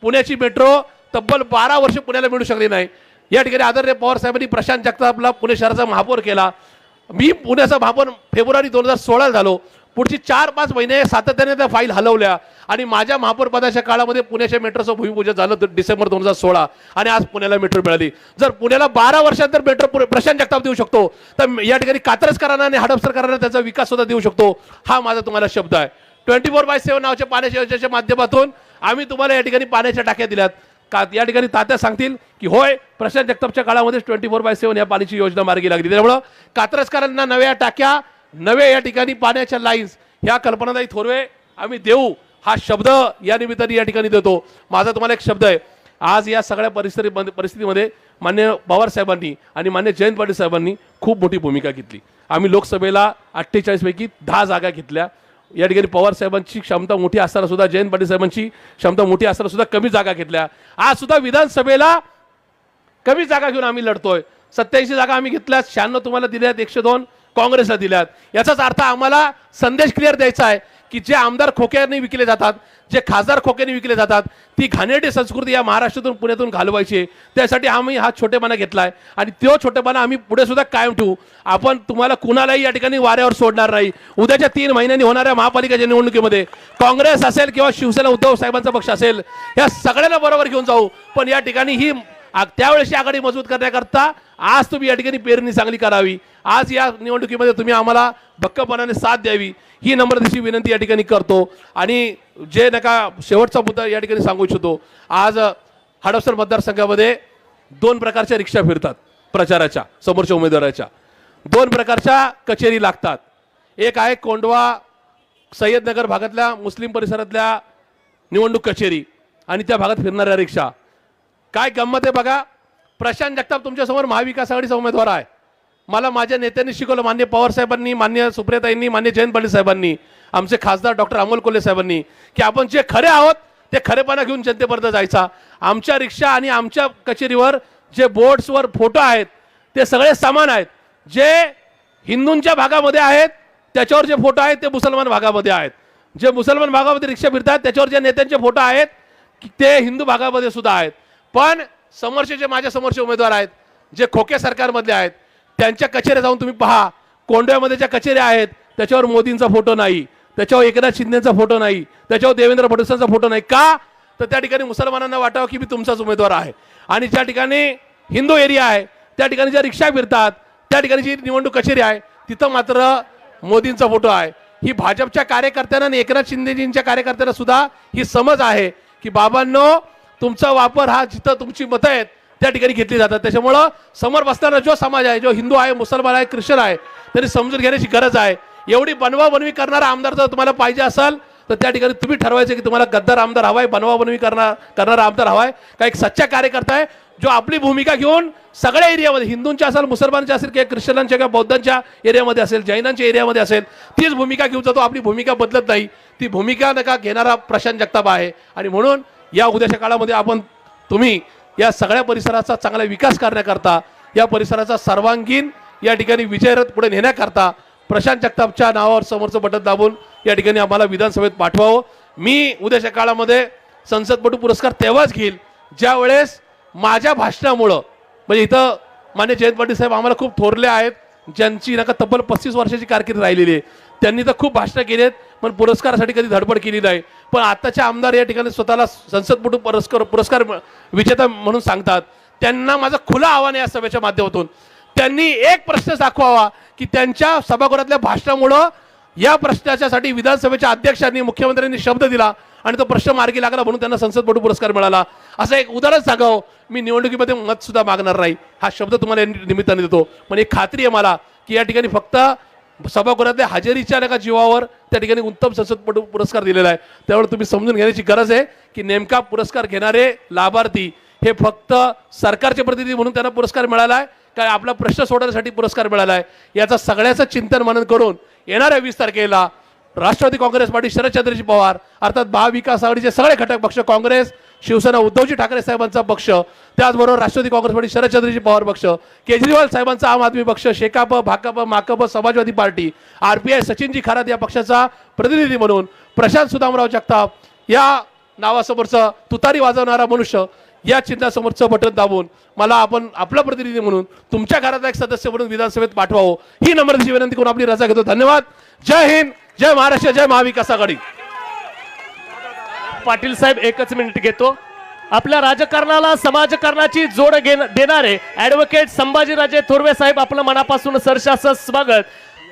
पुण्याची मेट्रो तब्बल 12 वर्ष पुण्याला मिळू शकली नाही. या ठिकाणी आदरणीय पवार साहेबांनी प्रशांत जगतापला पुणे शहराचा महापौर केला. मी पुण्याचा महापौर फेब्रुवारी 2016 झालो. पुढची 4-5 महिने सातत्याने त्या फाईल हलवल्या आणि माझ्या महापौर पदाच्या काळामध्ये पुण्याच्या मेट्रोचं भूमिपूजन झालं डिसेंबर 2016 आणि आज पुण्याला मेट्रो मिळाली. जर पुण्याला 12 वर्षांतर मेट्रो प्रशांत जगताप देऊ शकतो तर या ठिकाणी कात्रजकरांना आणि हडपसरकरांना त्याचा विकास सुद्धा देऊ शकतो. हा माझा तुम्हाला शब्द आहे. 24/7 नावाच्या पाण्याच्या योजनेच्या माध्यमातून आम्ही तुम्हाला या ठिकाणी पाण्याच्या टाक्या दिल्यात. या ठिकाणी तात्या सांगतील की होय प्रशांत जगतापच्या काळामध्ये 24/7 या पाण्याची योजना मार्गी लागली. त्यामुळे कात्रजकरांना नव्या टाक्या, नवे या ठिकाणी पाण्याच्या लाईन्स ह्या कल्पनाताई थोरवे आम्ही देऊ हा शब्द या निमित्ताने या ठिकाणी देतो. माझा तुम्हाला एक शब्द आहे, आज या सगळ्या परिस्थितीमध्ये मान्य पवार साहेबांनी आणि मान्य जयंत पाटील साहेबांनी खूप मोठी भूमिका घेतली. आम्ही लोकसभेला 48 पैकी 10 जागा घेतल्या. या ठिकाणी पवार साहेबांची क्षमता मोठी असताना सुद्धा जयंत पाटील साहेबांची क्षमता मोठी असताना सुद्धा कमी जागा घेतल्या. आज सुद्धा विधानसभेला कमी जागा घेऊन आम्ही लढतोय. 87 जागा आम्ही घेतल्या, 96 तुम्हाला दिल्यात, 102 काँग्रेसला दिल्यात. याचाच अर्थ आम्हाला संदेश क्लिअर द्यायचा आहे की जे आमदार खोक्याने विकले जातात, जे खासदार खोक्याने विकले जातात, ती घाणेरडी संस्कृती या महाराष्ट्रातून पुण्यातून घालवायची. त्यासाठी आम्ही हा छोटेपणा घेतलाय आणि तो छोटेपणा आम्ही पुढे सुद्धा कायम ठेवू. आपण तुम्हाला कुणालाही या ठिकाणी वाऱ्यावर सोडणार नाही. उद्याच्या 3 महिन्यांनी होणाऱ्या महापालिकेच्या निवडणुकीमध्ये काँग्रेस असेल किंवा शिवसेना उद्धव साहेबांचा पक्ष असेल या सगळ्यांना बरोबर घेऊन जाऊ. पण या ठिकाणी ही त्यावेळेची आघाडी मजबूत करण्याकरता आज तुम्ही या ठिकाणी पेरणी चांगली करावी. आज या निवडणुकीमध्ये तुम्ही आम्हाला भक्कमपणाने साथ द्यावी ही नम्रतेची विनंती या ठिकाणी करतो. आणि जे नका शेवटचा मुद्दा या ठिकाणी सांगू इच्छितो. आज हडपसर मतदारसंघामध्ये 2 प्रकारच्या रिक्षा फिरतात प्रचाराच्या, समोरच्या उमेदवाराच्या 2 प्रकारच्या कचेरी लागतात. एक आहे कोंडवा सय्यदनगर भागातल्या मुस्लिम परिसरातल्या निवडणूक कचेरी आणि त्या भागात फिरणाऱ्या रिक्षा. काय गंमत आहे बघा, प्रशांत जगताप तुमच्यासमोर महाविकास आघाडीचा उमेदवार आहे. मला माझ्या नेत्यांनी शिकवलं, मान्य पवार साहेबांनी, मान्य सुप्रियाताईंनी, मान्य जयंत पाटील साहेबांनी, आमचे खासदार डॉक्टर अमोल कोल्हे साहेबांनी की आपण जे खरे आहोत ते खरेपणा घेऊन जनतेपर्यंत जायचा. आमच्या रिक्षा आणि आमच्या कचेरीवर जे बोर्ड्सवर फोटो आहेत ते सगळे समान आहेत. जे हिंदूंच्या भागामध्ये आहेत त्याच्यावर जे फोटो आहेत ते मुसलमान भागामध्ये आहेत. जे मुसलमान भागामध्ये रिक्षा फिरतात त्याच्यावर जे नेत्यांचे फोटो आहेत ते हिंदू भागामध्ये सुद्धा आहेत. पण समोरचे जे माझ्या समोरचे उमेदवार आहेत जे खोके सरकारमधले आहेत त्यांच्या कचेऱ्या जाऊन तुम्ही पहा. कोंडव्यामध्ये ज्या कचेऱ्या आहेत त्याच्यावर मोदींचा फोटो नाही, त्याच्यावर एकनाथ शिंदेचा फोटो नाही, त्याच्यावर देवेंद्र फडणवीसांचा फोटो नाही. का तर त्या ठिकाणी मुसलमानांना वाटावं की मी तुमचाच उमेदवार आहे. आणि ज्या ठिकाणी हिंदू एरिया आहे त्या ठिकाणी ज्या रिक्षा फिरतात त्या ठिकाणी जी निवडणूक कचेरी आहे तिथं मात्र मोदींचा फोटो आहे. ही भाजपच्या कार्यकर्त्यांना आणि एकनाथ शिंदेजींच्या कार्यकर्त्यांना सुद्धा ही समज आहे की बाबांनो तुमचा वापर हा जिथं तुमची मतं आहेत त्या ठिकाणी घेतली जातात. त्याच्यामुळं समोर बसणारा जो समाज आहे, जो हिंदू आहे, मुसलमान आहे, ख्रिश्चन आहे, त्यांनी समजून घेण्याची गरज आहे. एवढी बनवाबनवी करणारा आमदार जर तुम्हाला पाहिजे असेल तर त्या ठिकाणी तुम्ही ठरवायचं की तुम्हाला गद्दार आमदार हवाय, बनवाबनवी करणारा आमदार हवाय का एक सच्चा कार्यकर्ता आहे जो आपली भूमिका घेऊन सगळ्या एरियामध्ये, हिंदूंच्या असेल, मुसलमानच्या असेल किंवा ख्रिश्चनांच्या किंवा बौद्धांच्या एरियामध्ये असेल, जैनांच्या एरियामध्ये असेल, तीच भूमिका घेऊन जातो. आपली भूमिका बदलत नाही. ती भूमिका नका घेणारा प्रशांत जगताप आहे. आणि म्हणून या उद्याच्या काळामध्ये तुम्ही या सगळ्या परिसराचा चांगला विकास करण्याकरता, या परिसराचा सर्वांगीण या ठिकाणी विजयरथ पुढे नेण्याकरता प्रशांत जगतापच्या नावावर समोरचं बटन दाबून या ठिकाणी आम्हाला विधानसभेत पाठवावं. मी उद्याच्या काळामध्ये संसदपटू पुरस्कार तेव्हाच घेईल ज्या वेळेस माझ्या भाषणामुळं, म्हणजे इथं मान्य जयंत पाटील साहेब आम्हाला खूप थोरले आहेत, ज्यांची नका तब्बल 35 वर्षाची कारकीर्द राहिलेली आहे. त्यांनी तर खूप भाषणं केली आहेत पण पुरस्कारासाठी कधी धडपड केली नाही. पण आताचे आमदार या ठिकाणी स्वतःला संसदपटू पुरस्कार विजेता म्हणून सांगतात. त्यांना माझं खुलं आव्हान आहे या सभेच्या माध्यमातून, त्यांनी एक प्रश्न दाखवावा की त्यांच्या सभागृहातल्या भाषणामुळं या प्रश्नाच्यासाठी विधानसभेच्या अध्यक्षांनी, मुख्यमंत्र्यांनी शब्द दिला आणि तो प्रश्न मार्गी लागला म्हणून त्यांना संसदपटू पुरस्कार मिळाला. असं एक उदाहरण सांगावं. मी निवडणुकीमध्ये मत सुद्धा मागणार नाही, हा शब्द तुम्हाला या निमित्ताने देतो. पण एक खात्री आहे मला की या ठिकाणी फक्त सभागृहातल्या हजेरीच्या नका जीवावर त्या ठिकाणी उत्तम संसदपटू पुरस्कार दिलेला आहे. त्यामुळे तुम्ही समजून घेण्याची गरज आहे की नेमका पुरस्कार घेणारे लाभार्थी हे फक्त सरकारचे प्रतिनिधी म्हणून त्यांना पुरस्कार मिळाला आहे काय आपला प्रश्न सोडवण्यासाठी पुरस्कार मिळाला आहे, याचा सगळ्याचं चिंतन मनन करून येणाऱ्या 20 तारखेला राष्ट्रवादी काँग्रेस पार्टी शरदचंद्रजी पवार अर्थात महाविकास आघाडीचे सगळे घटक पक्ष, काँग्रेस, शिवसेना, उद्धवजी ठाकरे साहेबांचा पक्ष, त्याचबरोबर राष्ट्रवादी काँग्रेस पार्टी शरदचंद्रजी पवार पक्ष, केजरीवाल साहेबांचा आम आदमी पक्ष, शेकाप, भाकप, माकप, समाजवादी पार्टी, RPI, सचिनजी खरात या पक्षाचा प्रतिनिधी म्हणून प्रशांत सुदामराव जगताप या नावासमोरचं तुतारी वाजवणारा मनुष्य या चिन्हासमोरचं बटन दाबून मला आपण आपला प्रतिनिधी म्हणून तुमच्या घराचा एक सदस्य म्हणून विधानसभेत पाठवावं ही नम्रतेची विनंती करून आपली रजा घेतो. धन्यवाद. जय हिंद, जय महाराष्ट्र, जय महाविकास आघाडी. पाटील साहेब एकच मिनिट घेतो. आपल्या राजकारणाला समाजकारणाची जोड देणारे ऍडव्होकेट संभाजीराजे थोरवे साहेब आपलं मनापासून सरशास स्वागत.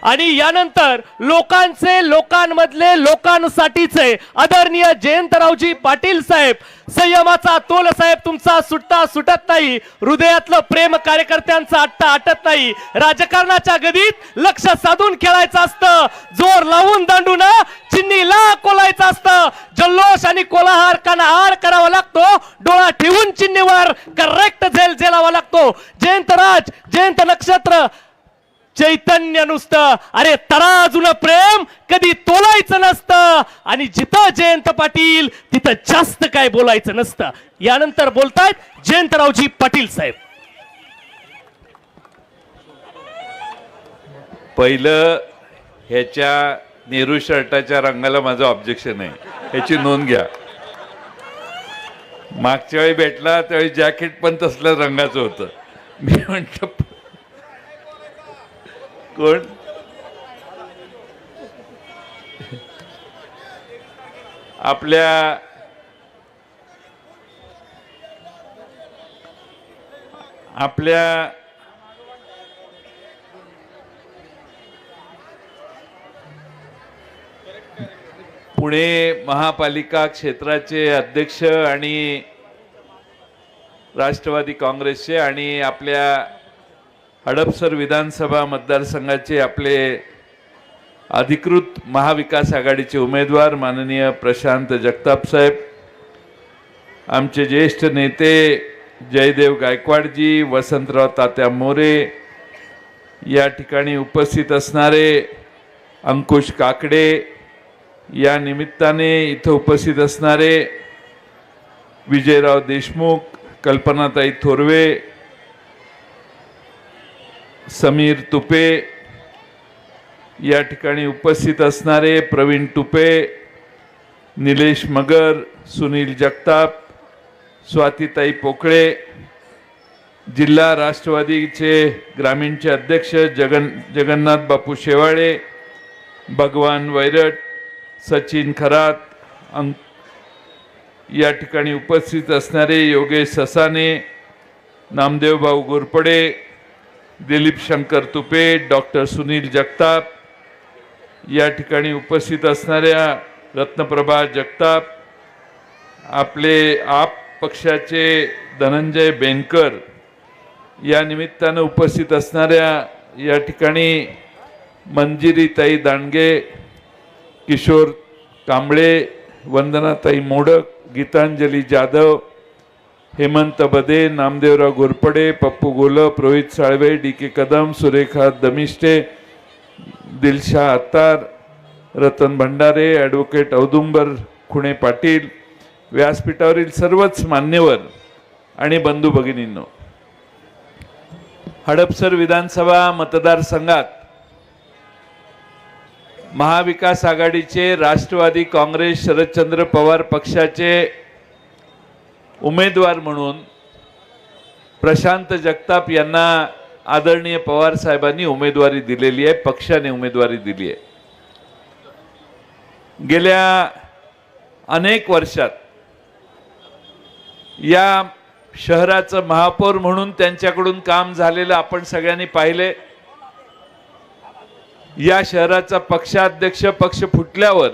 आणि यानंतर लोकांमधले लोकांसाठीचे आदरणीय जयंतरावजी पाटील साहेब, संयमाचा तोल साहेब तुमचा सुटत नाही, हृदयातलं प्रेम कार्यकर्त्यांचं आटत नाही. राजकारणाच्या गदीत लक्ष साधून खेळायचं असतं, जोर लावून दांडून चिन्नीला कोलायचं असतं. जल्लोष आणि कोलाहार कानाआड करावा लागतो, डोळा ठेवून चिन्नीवर करेक्ट झेल झेलावा लागतो. जयंत नक्षत्र चैतन्य नुसतं, अरे तराजून प्रेम कधी तोलायचं नसतं. आणि जिथं जयंत पाटील तिथं जास्त काय बोलायचं नसतं. यानंतर बोलतायत जयंतरावजी पाटील साहेब. पहिलं ह्याच्या नेहरू शर्टाच्या रंगाला माझं ऑब्जेक्शन आहे, ह्याची नोंद घ्या. मागच्या वेळी भेटला त्यावेळी जॅकेट पण तसल्या रंगाचं होतं. मी म्हणतो कोण आपल्या पुणे महापालिका क्षेत्राचे अध्यक्ष आणि राष्ट्रवादी काँग्रेसचे आणि आपल्या हडपसर विधानसभा मतदारसंघाचे आपले अधिकृत महाविकास आघाडीचे उमेदवार माननीय प्रशांत जगताप साहेब, आमचे ज्येष्ठ नेते जयदेव गायकवाडजी, वसंतराव तात्या मोरे, या ठिकाणी उपस्थित असणारे अंकुश काकडे, या निमित्ताने इथं उपस्थित असणारे विजयराव देशमुख, कल्पनाताई थोरवे, समीर तुपे, या ठिकाणी उपस्थित असणारे प्रवीण तुपे, निलेश मगर, सुनील जगताप, स्वातीताई पोकळे, जिल्हा राष्ट्रवादीचे ग्रामीणचे अध्यक्ष जगन्नाथ बापू शेवाळे, भगवान वैरट, सचिन खरात, या ठिकाणी उपस्थित असणारे योगेश ससाने, नामदेव भाऊ गोरपडे, दिलीप शंकर तुपे, डॉक्टर सुनील जगताप, या ठिकाणी उपस्थित असणाऱ्या रत्नप्रभा जगताप, आपले आप पक्षाचे धनंजय बेनकर, या निमित्तानं उपस्थित असणाऱ्या या ठिकाणी मंजिरीताई दांडगे, किशोर कांबळे, वंदनाताई मोडक, गीतांजली जाधव, हेमंत बदे, नामदेवराव घोरपडे, पप्पू गोलप, रोहित साळवे, डी के कदम, सुरेखा दमिष्टे, दिलशा अत्तार, रतन भंडारे, ॲडव्होकेट औदुंबर खुणे पाटील, व्यासपीठावरील सर्वच मान्यवर आणि बंधू भगिनींनो, हडपसर विधानसभा मतदारसंघात महाविकास आघाडीचे, राष्ट्रवादी काँग्रेस शरदचंद्र पवार पक्षाचे उमेदवार म्हणून प्रशांत जगताप यांना आदरणीय पवार साहेबांनी उमेदवारी दिलेली आहे, पक्षाने उमेदवारी दिली आहे. गेल्या अनेक वर्षात या शहराचं महापौर म्हणून त्यांच्याकडून काम झालेलं आपण सगळ्यांनी पाहिले. या शहराचा पक्षाध्यक्ष पक्ष फुटल्यावर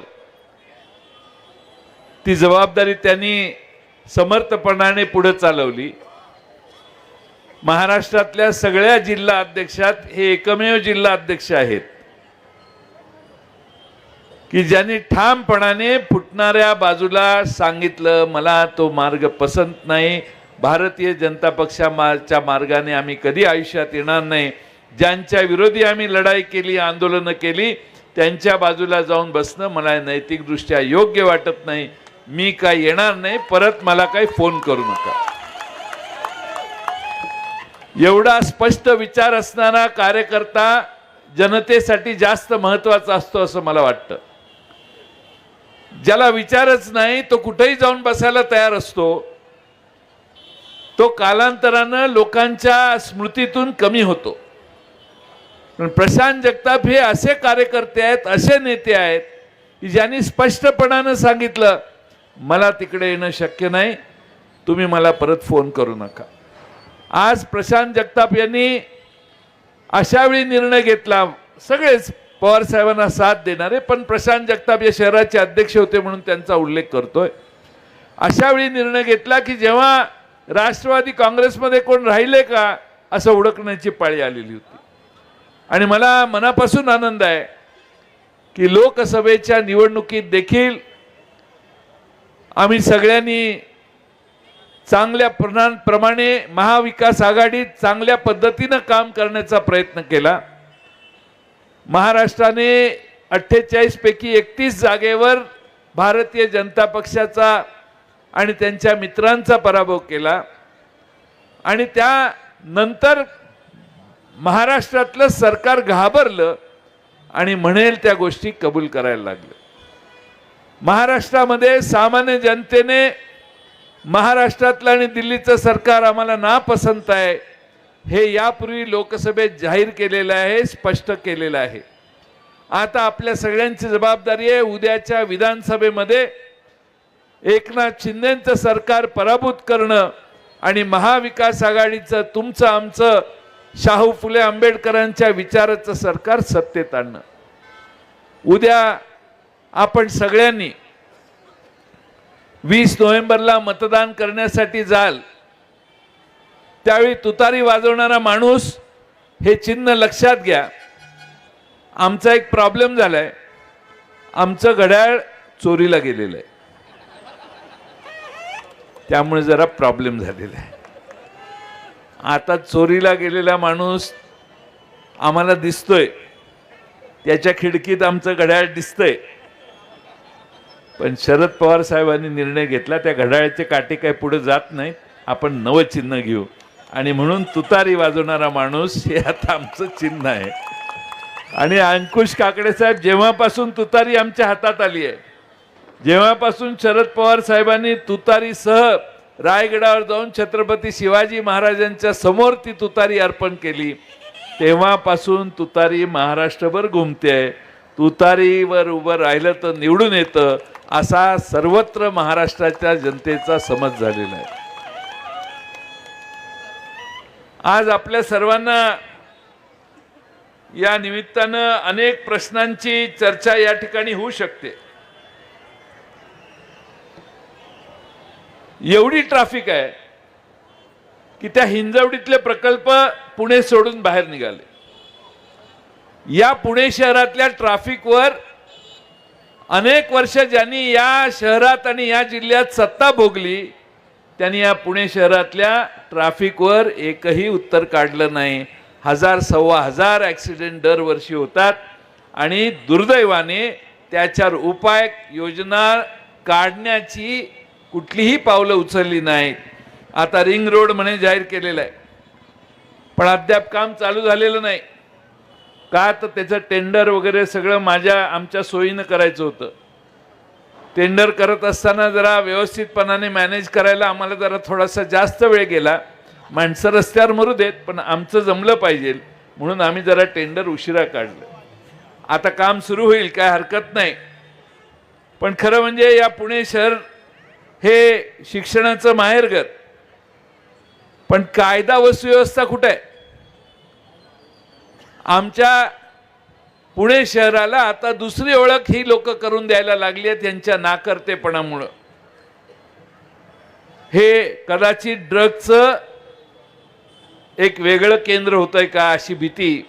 ती जबाबदारी त्यांनी समर्थपणाने पुढे चालवली. महाराष्ट्रातल्या सगळ्या जिल्हा अध्यक्षात हे एकमेव जिल्हा अध्यक्ष आहेत की ज्यांनी ठामपणाने फुटणाऱ्या बाजूला सांगितलं, मला तो मार्ग पसंत नाही, भारतीय जनता पक्षाच्या मार्गाने आम्ही कधी आयुष्यात येणार नाही. ज्यांच्या विरोधी आम्ही लढाई केली, आंदोलनं केली, त्यांच्या बाजूला जाऊन बसणं मला नैतिकदृष्ट्या योग्य वाटत नाही. मी काय येणार नाही, परत मला काही फोन करू नका. एवढा स्पष्ट विचार असणारा कार्यकर्ता जनतेसाठी जास्त महत्वाचा असतो असं मला वाटतं. ज्याला विचारच नाही तो कुठेही जाऊन बसायला तयार असतो, तो कालांतरानं लोकांच्या स्मृतीतून कमी होतो. पण प्रशांत जगताप हे असे कार्यकर्ते आहेत, असे नेते आहेत की ज्यांनी स्पष्टपणानं सांगितलं, मला तिकडे येणं शक्य नाही, तुम्ही मला परत फोन करू नका. आज प्रशांत जगताप यांनी अशा वेळी निर्णय घेतला, सगळेच पवार साहेबांना साथ देणारे, पण प्रशांत जगताप या शहराचे अध्यक्ष होते म्हणून त्यांचा उल्लेख करतोय. अशा वेळी निर्णय घेतला की जेव्हा राष्ट्रवादी काँग्रेसमध्ये कोण राहिले का असं ओळखण्याची पाळी आलेली होती. आणि मला मनापासून आनंद आहे की लोकसभेच्या निवडणुकीत देखील आम्ही सगळ्यांनी चांगल्या प्रमाणे महाविकास आघाडीत चांगल्या पद्धतीनं काम करण्याचा प्रयत्न केला. महाराष्ट्राने 48 पैकी 31 जागेवर भारतीय जनता पक्षाचा आणि त्यांच्या मित्रांचा पराभव केला. आणि त्यानंतर महाराष्ट्रातलं सरकार घाबरलं आणि म्हणेल त्या गोष्टी कबूल करायला लागले. महाराष्ट्रामध्ये सामान्य जनतेने महाराष्ट्रातलं आणि दिल्लीचं सरकार आम्हाला नापसंत आहे हे यापूर्वी लोकसभेत जाहीर केलेलं आहे, स्पष्ट केलेलं आहे. आता आपल्या सगळ्यांची जबाबदारी आहे उद्याच्या विधानसभेमध्ये एकनाथ शिंदेंचं सरकार पराभूत करणं आणि महाविकास आघाडीचं, तुमचं आमचं, शाहू फुले आंबेडकरांच्या विचाराचं सरकार सत्तेत आणणं. उद्या आपण सगळ्यांनी 20 नोव्हेंबरला मतदान करण्यासाठी जाल, त्यावेळी तुतारी वाजवणारा माणूस हे चिन्ह लक्षात घ्या. आमचा एक प्रॉब्लेम झालाय, आमचं घड्याळ चोरीला गेलेलं आहे, त्यामुळे जरा प्रॉब्लेम झालेला आहे. आता चोरीला गेलेला माणूस आम्हाला दिसतोय, त्याच्या खिडकीत आमचं घड्याळ दिसतंय, पण शरद पवार साहेबांनी निर्णय घेतला त्या घड्याळाचे काटे काही पुढे जात नाहीत, आपण नवं चिन्ह घेऊ. आणि म्हणून तुतारी वाजवणारा माणूस हे आता आमचं चिन्ह आहे. आणि अंकुश काकडे साहेब, जेव्हापासून तुतारी आमच्या हातात आली आहे, जेव्हापासून शरद पवार साहेबांनी तुतारीसह रायगडावर जाऊन छत्रपती शिवाजी महाराजांच्या समोर ती तुतारी अर्पण केली, तेव्हापासून तुतारी महाराष्ट्रभर घुमते आहे. तुतारीवर उभं राहिलं तर निवडून येतं असा सर्वत्र महाराष्ट्राच्या जनतेचा समज झालेला आहे. आज आपल्या सर्वांना या निमित्तानं अनेक प्रश्नांची चर्चा या ठिकाणी होऊ शकते. एवढी ट्रॅफिक आहे की त्या हिंजवडीतले प्रकल्प पुणे सोडून बाहेर निघाले. या पुणे शहरातल्या ट्रॅफिकवर अनेक वर्ष ज्यांनी या शहरात आणि या जिल्ह्यात सत्ता भोगली त्यांनी या पुणे शहरातल्या ट्रॅफिकवर एकही उत्तर काढलं नाही. 1000-1500 ॲक्सिडेंट दरवर्षी होतात आणि दुर्दैवाने त्याच्यावर उपाय योजना काढण्याची कुठलीही पावलं उचलली नाहीत. आता रिंग रोड म्हणे जाहीर केलेलं आहे, पण अद्याप काम चालू झालेलं नाही. का तर त्याचं टेंडर वगैरे सगळं आमच्या सोयीनं करायचं होतं. टेंडर करत असताना जरा व्यवस्थितपणाने मॅनेज करायला आम्हाला जरा थोडासा जास्त वेळ गेला. माणसं रस्त्यावर मरू देत, पण आमचं जमलं पाहिजे म्हणून आम्ही जरा टेंडर उशिरा काढलं. आता काम सुरू होईल, काय हरकत नाही. पण खरं म्हणजे या पुणे शहर हे शिक्षणाचं माहेरघर, पण कायदा व सुव्यवस्था कुठे आहे? आमच्या पुणे शहराला आता दुसरी ओळख ही लोक करून द्यायला लागली आहेत यांच्या नाकर्तेपणामुळं. हे कदाचित ड्रगचं एक वेगळं केंद्र होतंय का अशी भीती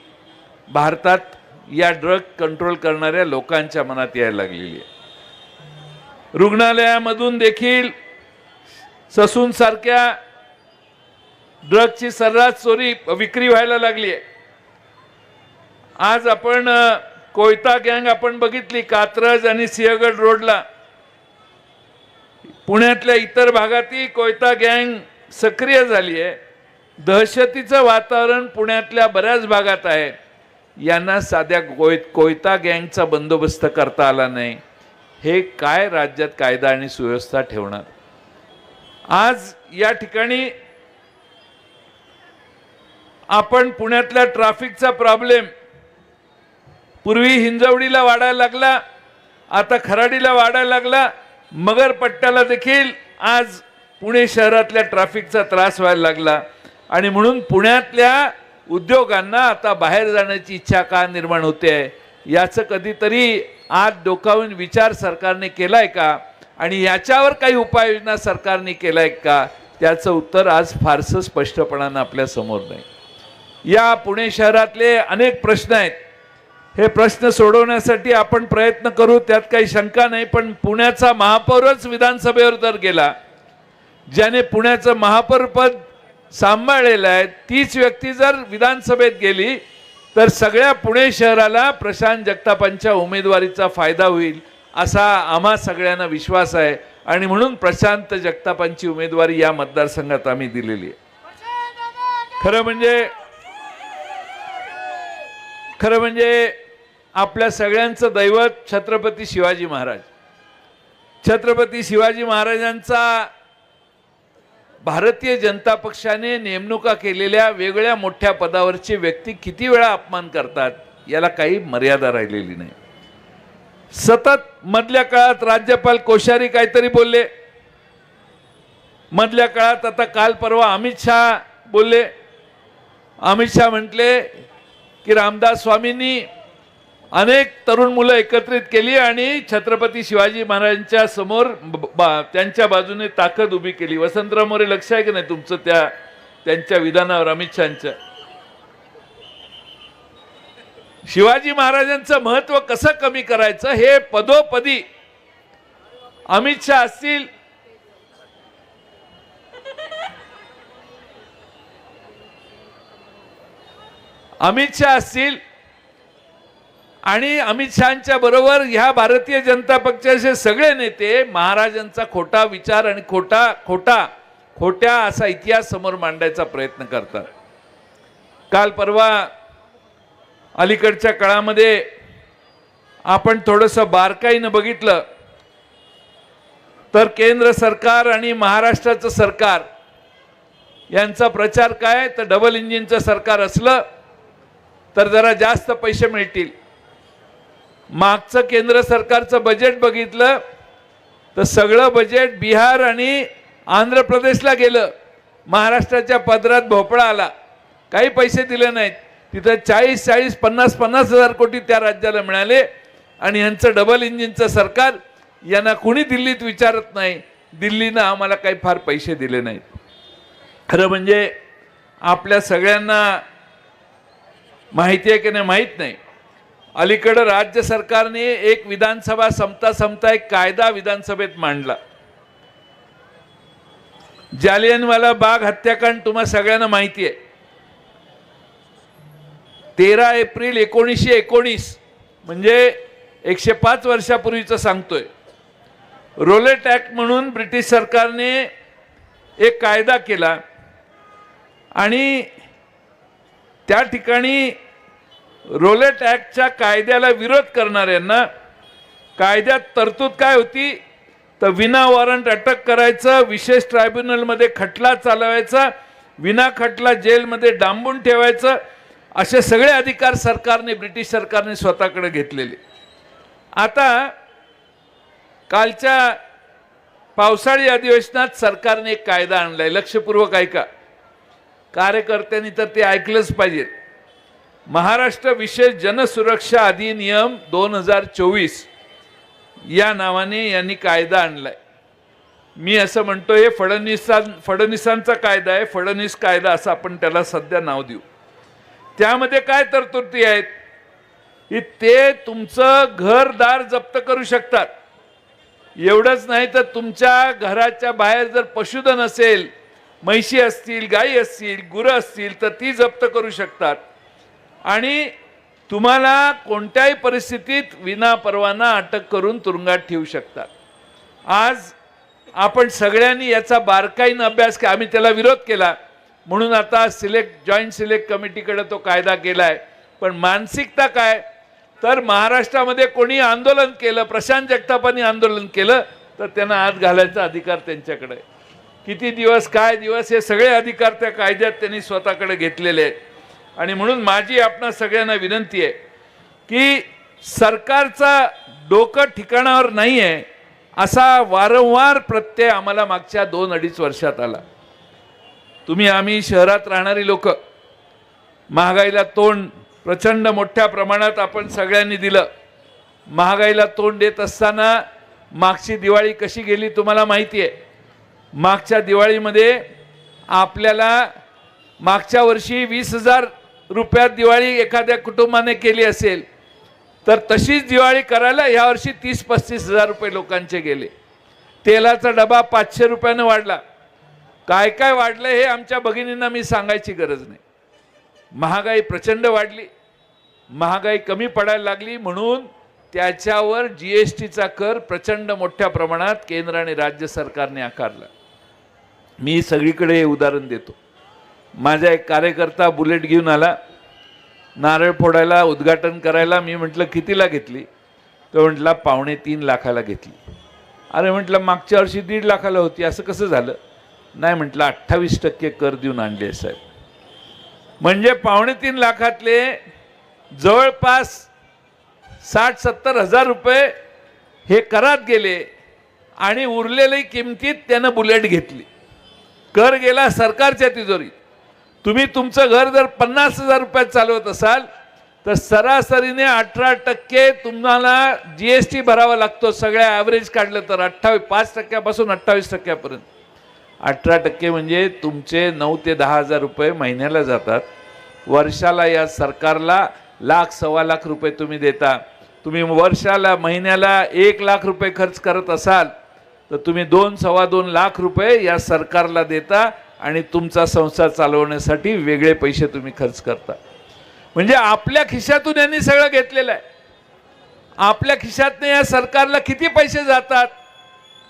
भारतात या ड्रग कंट्रोल करणाऱ्या लोकांच्या मनात यायला लागलेली आहे. रुग्णालयामधून देखील ससून सारख्या ड्रगची सर्रास चोरी विक्री व्हायला लागली आहे. आज आपण कोयता गँग आपण बघितली कात्रज आणि सिंहगड रोडला. पुण्यातल्या इतर भागातही कोयता गँग सक्रिय झाली आहे. दहशतीचं वातावरण पुण्यातल्या बऱ्याच भागात आहे. यांना साध्या कोयता गँगचा बंदोबस्त करता आला नाही. हे काय राज्यात कायदा आणि सुव्यवस्था ठेवणार? आज या ठिकाणी आपण पुण्यातल्या ट्रॅफिकचा प्रॉब्लेम पूर्वी हिंजवडीला वाढायला लागला, आता खराडीला वाढायला लागला, मगर पट्ट्याला देखील आज पुणे शहरातल्या ट्रॅफिकचा त्रास व्हायला लागला. आणि म्हणून पुण्यातल्या उद्योगांना आता बाहेर जाण्याची इच्छा का निर्माण होते आहे याचं कधीतरी आज डोकावून विचार सरकारने केलाय का आणि याच्यावर काही उपाययोजना सरकारने केलाय का त्याचं उत्तर आज फारसं स्पष्टपणानं आपल्या समोर नाही. या पुणे शहरातले अनेक प्रश्न आहेत. हे प्रश्न सोडवण्यासाठी आपण प्रयत्न करू, त्यात काही शंका नाही. पण पुण्याचा महापौरच विधानसभेवर जर गेला, ज्याने पुण्याचं महापौर पद सांभाळलेलं आहे, तीच व्यक्ती जर विधानसभेत गेली तर सगळ्या पुणे शहराला प्रशांत जगतापांच्या उमेदवारीचा फायदा होईल असा आम्हा सगळ्यांना विश्वास आहे. आणि म्हणून प्रशांत जगतापांची उमेदवारी या मतदारसंघात आम्ही दिलेली आहे. खरं म्हणजे आपल्या सगळ्यांचं दैवत छत्रपती शिवाजी महाराज. छत्रपती शिवाजी महाराजांचा भारतीय जनता पक्षाने नेमणुका केलेल्या वेगळ्या मोठ्या पदावरचे व्यक्ती किती वेळा अपमान करतात याला काही मर्यादा राहिलेली नाही. सतत मधल्या काळात राज्यपाल कोश्यारी काहीतरी बोलले, मधल्या काळात आता काल परवा अमित शहा बोलले. अमित शहा म्हटले की रामदास स्वामींनी अनेक तरुण मुलं एकत्रित केली आणि छत्रपती शिवाजी महाराजांच्या समोर त्यांच्या बाजूने ताकद उभी केली. वसंतराव मोरे लक्ष आहे की नाही तुमचं त्यांच्या विधानावर अमित शहांच्या? शिवाजी महाराजांचं महत्व कसं कमी करायचं हे पदोपदी अमित शहा असतील, आणि अमित शहांच्या बरोबर ह्या भारतीय जनता पक्षाचे सगळे नेते महाराजांचा खोटा विचार आणि खोट्या असा इतिहास समोर मांडायचा प्रयत्न करतात. काल परवा अलीकडच्या काळामध्ये आपण थोडंसं बारकाईनं बघितलं तर केंद्र सरकार आणि महाराष्ट्राचं सरकार यांचा प्रचार काय तर डबल इंजिनचं सरकार असलं तर जरा जास्त पैसे मिळतील. मागचं केंद्र सरकारचं बजेट बघितलं तर सगळं बजेट बिहार आणि आंध्र प्रदेशला गेलं. महाराष्ट्राच्या पदरात भोपळा आला, काही पैसे दिले नाहीत. तिथं 40-40, 50-50 हजार कोटी त्या राज्याला मिळाले. आणि यांचं डबल इंजिनचं सरकार, यांना कुणी दिल्लीत विचारत नाही, दिल्लीनं आम्हाला काही फार पैसे दिले नाहीत. खरं म्हणजे आपल्या सगळ्यांना माहिती आहे की नाही माहीत नाही, अलीकडे राज्य सरकारने एक विधानसभा संपता एक कायदा विधानसभेत मांडला. जालियनवाला बाग हत्याकांड तुम्हा सगळ्यांना माहिती आहे. 13 एप्रिल 1919 म्हणजे 105 वर्षापूर्वीचं सांगतोय. रोलेट ऍक्ट म्हणून ब्रिटिश सरकारने एक कायदा केला आणि त्या ठिकाणी रोलेट ऍक्टच्या कायद्याला विरोध करणाऱ्यांना कायद्यात तरतूद काय होती तर विना वॉरंट अटक करायचं, विशेष ट्रायब्युनलमध्ये खटला चालवायचा, विना खटला जेलमध्ये डांबून ठेवायचं, असे सगळे अधिकार सरकारने ब्रिटिश सरकारने स्वतःकडे घेतलेले. आता कालच्या पावसाळी अधिवेशनात सरकारने एक कायदा आणलाय. लक्षपूर्वक ऐका, कार्यकर्त्यांनी तर ते ऐकलंच पाहिजे. महाराष्ट्र विशेष जनसुरक्षा अधिनियम 2024 या नावाने यांनी कायदा आणलाय. मी असं म्हणतो हे फडणवीसांचा कायदा आहे, फडणवीस कायदा असं आपण त्याला सध्या नाव देऊ. त्यामध्ये काय तरतुदी आहेत की ते तुमचं घरदार जप्त करू शकतात. एवढंच नाही तर तुमच्या घराच्या बाहेर जर पशुधन असेल, म्हैशी असतील, गायी असतील, गुरं असतील तर ती जप्त करू शकतात आणि तुम्हाला कोणत्याही परिस्थितीत विना परवाना अटक करून तुरुंगात ठेवू शकतात. आज आपण सगळ्यांनी याचा बारकाईने अभ्यास केला. आम्ही त्याला विरोध केला म्हणून आता जॉईंट सिलेक्ट कमिटीकडे तो कायदा केलाय. पण मानसिकता काय तर महाराष्ट्रामध्ये कोणी आंदोलन केलं, प्रशांत जगतापांनी आंदोलन केलं तर त्यांना आत घालायचा अधिकार त्यांच्याकडे आहे. किती दिवस काय दिवस हे सगळे अधिकार त्या कायद्यात त्यांनी स्वतःकडे घेतलेले आहेत. आणि म्हणून माझी आपणा सगळ्यांना विनंती आहे की सरकारचा डोकं ठिकाणावर नाही आहे असा वारंवार प्रत्यय आम्हाला मागच्या 2-2.5 वर्षात आला. आम्ही शहरात राहणारी लोक, महागाईला तोंड प्रचंड मोठ्या प्रमाणात आपण सगळ्यांनी दिलं. महागाईला तोंड देत असताना मागची दिवाळी कशी गेली तुम्हाला माहिती आहे. मागच्या दिवाळीमध्ये आपल्याला मागच्या वर्षी 20,000 रुपयात दिवाळी एखाद्या कुटुंबाने केली असेल तर तशीच दिवाळी करायला यावर्षी 30-35 हजार रुपये लोकांचे गेले. तेलाचा डबा 500 रुपयाने वाढला. काय काय वाढलं हे आमच्या भगिनींना मी सांगायची गरज नाही. महागाई प्रचंड वाढली, महागाई कमी पडायला लागली म्हणून त्याच्यावर GSTचा कर प्रचंड मोठ्या प्रमाणात केंद्र आणि राज्य सरकारने आकारला. मी सगळीकडे हे उदाहरण देतो. माझा एक कार्यकर्ता बुलेट घेऊन आला नारळ फोडायला, उद्घाटन करायला. मी म्हटलं कितीला घेतली? तो म्हटला 2.25 लाखाला घेतली. अरे म्हटलं मागच्या वर्षी 1.5 लाखाला होती, असं कसं झालं? नाही म्हटलं 28% कर देऊन आणले साहेब. म्हणजे 2.25 लाखातले जवळपास 60-70 हजार रुपये हे करात गेले आणि उरलेली किमतीत त्यानं बुलेट घेतली. कर गेला सरकारच्या तिजोरीत. तुम्ही तुमचं घर जर 50,000 रुपयात चालवत असाल तर सरासरीने 18% तुम्हाला GST भरावा लागतो. सगळ्या ॲव्हरेज काढलं तर 5% 28%पर्यंत. 18% म्हणजे तुमचे 9 ते 10 हजार रुपये महिन्याला जातात. वर्षाला या सरकारला 1,00,000-1.25 लाख रुपये तुम्ही देता. तुम्ही वर्षाला महिन्याला 1 लाख रुपये खर्च करत असाल तर तुम्ही 2-2.25 लाख रुपये या सरकारला देता आणि तुमचा संसार चालवण्यासाठी वेगळे पैसे तुम्ही खर्च करता. म्हणजे आपल्या खिशातून यांनी सगळं घेतलेलं आहे. आपल्या खिशातनं या सरकारला किती पैसे जातात?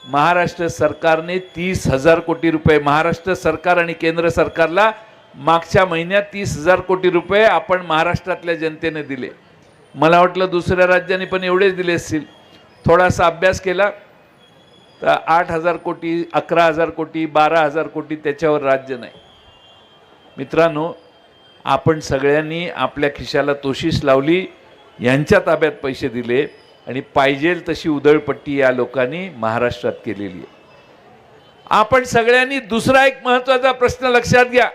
महाराष्ट्र सरकारने 30,000 कोटी रुपये, महाराष्ट्र सरकार आणि केंद्र सरकारला मागच्या महिन्यात 30,000 कोटी रुपये आपण महाराष्ट्रातल्या जनतेने दिले. मला वाटलं दुसऱ्या राज्यांनी पण एवढेच दिले असतील. थोडासा अभ्यास केला तर 8,000 कोटी, 11,000 कोटी, 12,000 कोटी त्याच्यावर राज्य नाही. मित्रांनो, आपण सगळ्यांनी आपल्या खिशाला तोशीस लावली, यांच्या ताब्यात पैसे दिले आणि पाहिजेल तशी उधळपट्टी या लोकांनी महाराष्ट्रात केलेली आहे. आपण सगळ्यांनी दुसरा एक महत्त्वाचा प्रश्न लक्षात घ्या.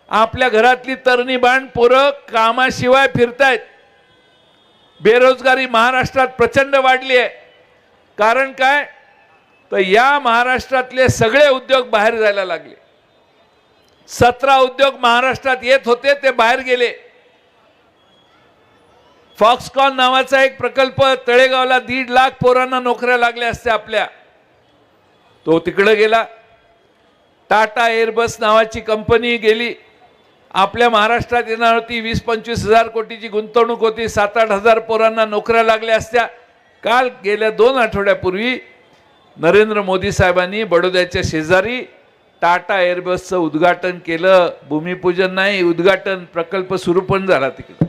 आपल्या घरातली तरणी बाण पोरं कामाशिवाय फिरतायत. बेरोजगारी महाराष्ट्रात प्रचंड वाढली आहे. कारण काय तर या महाराष्ट्रातले सगळे उद्योग बाहेर जायला लागले. 17 उद्योग महाराष्ट्रात येत होते ते बाहेर गेले. फॉक्सकॉन नावाचा एक प्रकल्प, तळेगावला 1.5 लाख पोरांना नोकऱ्या लागल्या असत्या आपल्या, तो तिकडे गेला. टाटा एअरबस नावाची कंपनी गेली, आपल्या महाराष्ट्रात येणार होती. 20-25 हजार कोटीची गुंतवणूक होती, 7-8 हजार पोरांना नोकऱ्या लागल्या असत्या. काल गेल्या 2 आठवड्यापूर्वी नरेंद्र मोदी साहेबांनी बडोद्याच्या शेजारी टाटा एअरबसचं उद्घाटन केलं. भूमिपूजन नाही, उद्घाटन. प्रकल्प सुरू पण झाला तिकडे.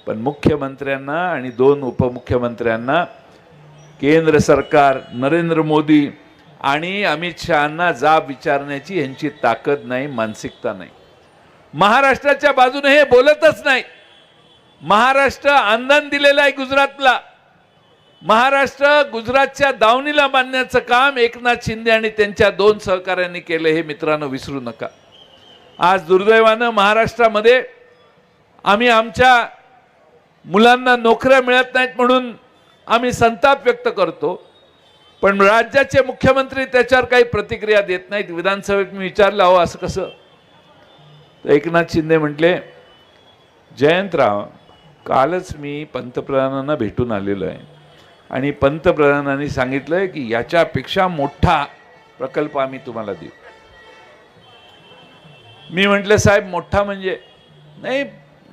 पण मुख्यमंत्र्यांना आणि 2 उपमुख्यमंत्र्यांना केंद्र सरकार, नरेंद्र मोदी आणि अमित शहांना जाब विचारण्याची यांची ताकद नाही, मानसिकता नाही. महाराष्ट्राच्या बाजूने हे बोलतच नाही. महाराष्ट्र आंदोलन दिलेला आहे गुजरातला. महाराष्ट्र गुजरातच्या दावणीला बांधण्याचं काम एकनाथ शिंदे आणि त्यांच्या 2 सहकाऱ्यांनी केलं, हे मित्रांनो विसरू नका. आज दुर्दैवानं महाराष्ट्रामध्ये आम्ही आमच्या मुलांना नोकऱ्या मिळत नाहीत म्हणून आम्ही संताप व्यक्त करतो, पण राज्याचे मुख्यमंत्री त्याच्यावर काही प्रतिक्रिया देत नाहीत. विधानसभेत मी विचारलं, अहो असं कसं? तर एकनाथ शिंदे म्हटले, जयंतराव, कालच मी पंतप्रधानांना भेटून आलेलो आहे आणि पंतप्रधानांनी सांगितलंय की याच्यापेक्षा मोठा प्रकल्प आम्ही तुम्हाला देऊ. मी म्हटलं, साहेब मोठा म्हणजे? नाही,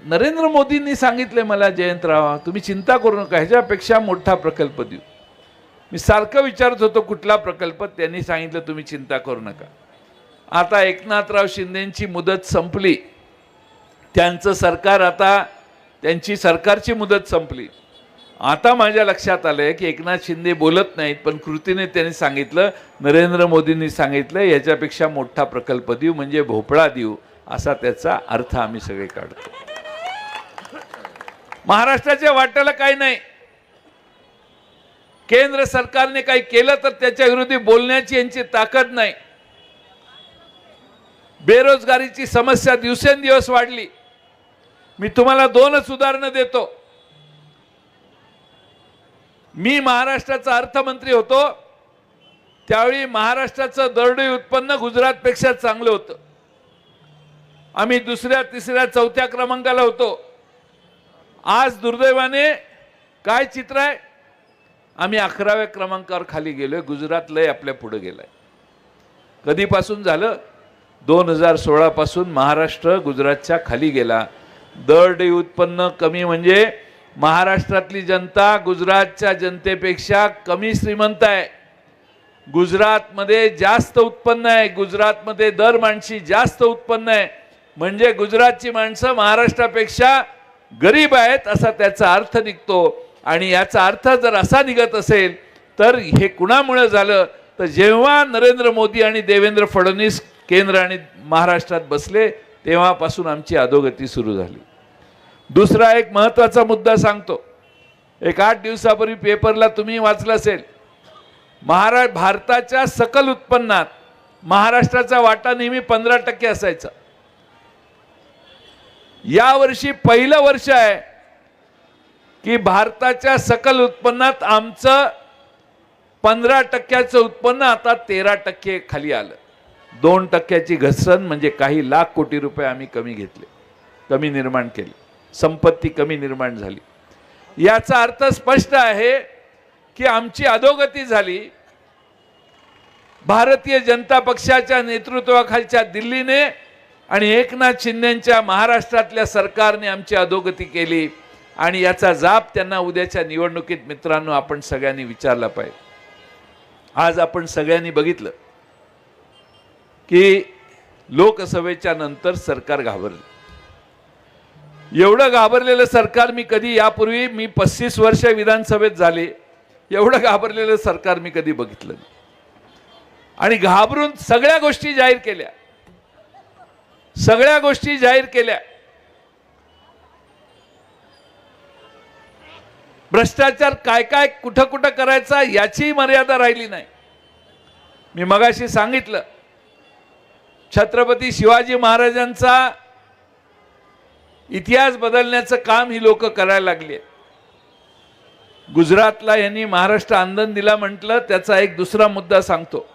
नरेंद्र मोदींनी सांगितलंय मला, जयंतराव तुम्ही चिंता करू नका, ह्याच्यापेक्षा मोठा प्रकल्प देऊ. मी सारखं विचारत होतो कुठला प्रकल्प, त्यांनी सांगितलं तुम्ही चिंता करू नका. आता एकनाथराव शिंदेंची मुदत संपली, त्यांचं सरकार, आता त्यांची सरकारची मुदत संपली. आता माझ्या लक्षात आलंय की एकनाथ शिंदे बोलत नाहीत, पण कृतीने त्यांनी सांगितलं, नरेंद्र मोदींनी सांगितलं याच्यापेक्षा मोठा प्रकल्प देऊ, म्हणजे भोपळा देऊ, असा त्याचा अर्थ आम्ही सगळे काढतो. महाराष्ट्राच्या वाट्याला काही नाही. केंद्र सरकारने काही केलं तर त्याच्या विरोधी बोलण्याची यांची ताकद नाही. बेरोजगारीची समस्या दिवसेंदिवस वाढली. मी तुम्हाला 2च उदाहरणं देतो. मी महाराष्ट्राचा अर्थमंत्री होतो, त्यावेळी महाराष्ट्राचं दरडोई उत्पन्न गुजरातपेक्षा चांगलं होतं. आम्ही 2ऱ्या, 3ऱ्या, 4थ्या क्रमांकाला होतो. आज दुर्दैवाने काय चित्र आहे? आम्ही 11व्या क्रमांकावर खाली गेलोय. गुजरात लय आपल्या पुढे गेलाय. कधीपासून झालं? 2016 पासून महाराष्ट्र गुजरातच्या खाली गेला. दरडोई उत्पन्न कमी म्हणजे महाराष्ट्रातली जनता गुजरातच्या जनतेपेक्षा कमी श्रीमंत आहे. गुजरातमध्ये जास्त उत्पन्न आहे, गुजरातमध्ये दर माणशी जास्त उत्पन्न आहे, म्हणजे गुजरातची माणसं महाराष्ट्रापेक्षा गरीब आहेत असा त्याचा अर्थ निघतो. आणि याचा अर्थ जर असा निघत असेल तर हे कुणामुळे झालं? तर जेव्हा नरेंद्र मोदी आणि देवेंद्र फडणवीस केंद्र आणि महाराष्ट्रात बसले तेव्हापासून आमची अधोगती सुरू झाली. दुसरा एक महत्त्वाचा मुद्दा सांगतो. एक 8 दिवसापूर्वी पेपरला तुम्ही वाचलं असेल, भारताच्या सकल उत्पन्नात महाराष्ट्राचा वाटा नेहमी 15% असायचा. यावर्षी पहिलं वर्ष आहे की भारताच्या सकल उत्पन्नात आमचं 15% उत्पन्न आता 13% खाली आलं. 2% घसरण म्हणजे काही लाख कोटी रुपये आम्ही कमी घेतले, कमी निर्माण केले, संपत्ती कमी निर्माण झाली. याचा अर्थ स्पष्ट आहे की आमची अधोगती झाली. भारतीय जनता पक्षाच्या नेतृत्वाखालच्या दिल्लीने आणि एकनाथ शिंदेंच्या महाराष्ट्रातल्या सरकारने आमची अधोगती केली. आणि याचा जाब त्यांना उद्याच्या निवडणुकीत मित्रांनो आपण सगळ्यांनी विचारला पाहिजे. आज आपण सगळ्यांनी बघितलं की लोकसभेच्या नंतर सरकार घाबरलं. एवढं घाबरलेलं सरकार मी कधी यापूर्वी, मी 35 वर्ष विधानसभेत झाले, एवढं घाबरलेलं सरकार मी कधी बघितलं नाही. आणि घाबरून सगळ्या गोष्टी जाहीर केल्या, सगळ्या गोष्टी जाहीर केल्या. भ्रष्टाचार काय काय कुठं कुठं करायचा याची मर्यादा राहिली नाही. मी मगाशी सांगितलं, छत्रपती शिवाजी महाराजांचा इतिहास बदलण्याचं काम ही लोक करायला लागली. गुजरातला यांनी महाराष्ट्र आंदोलन दिला म्हटलं, त्याचा एक दुसरा मुद्दा सांगतो.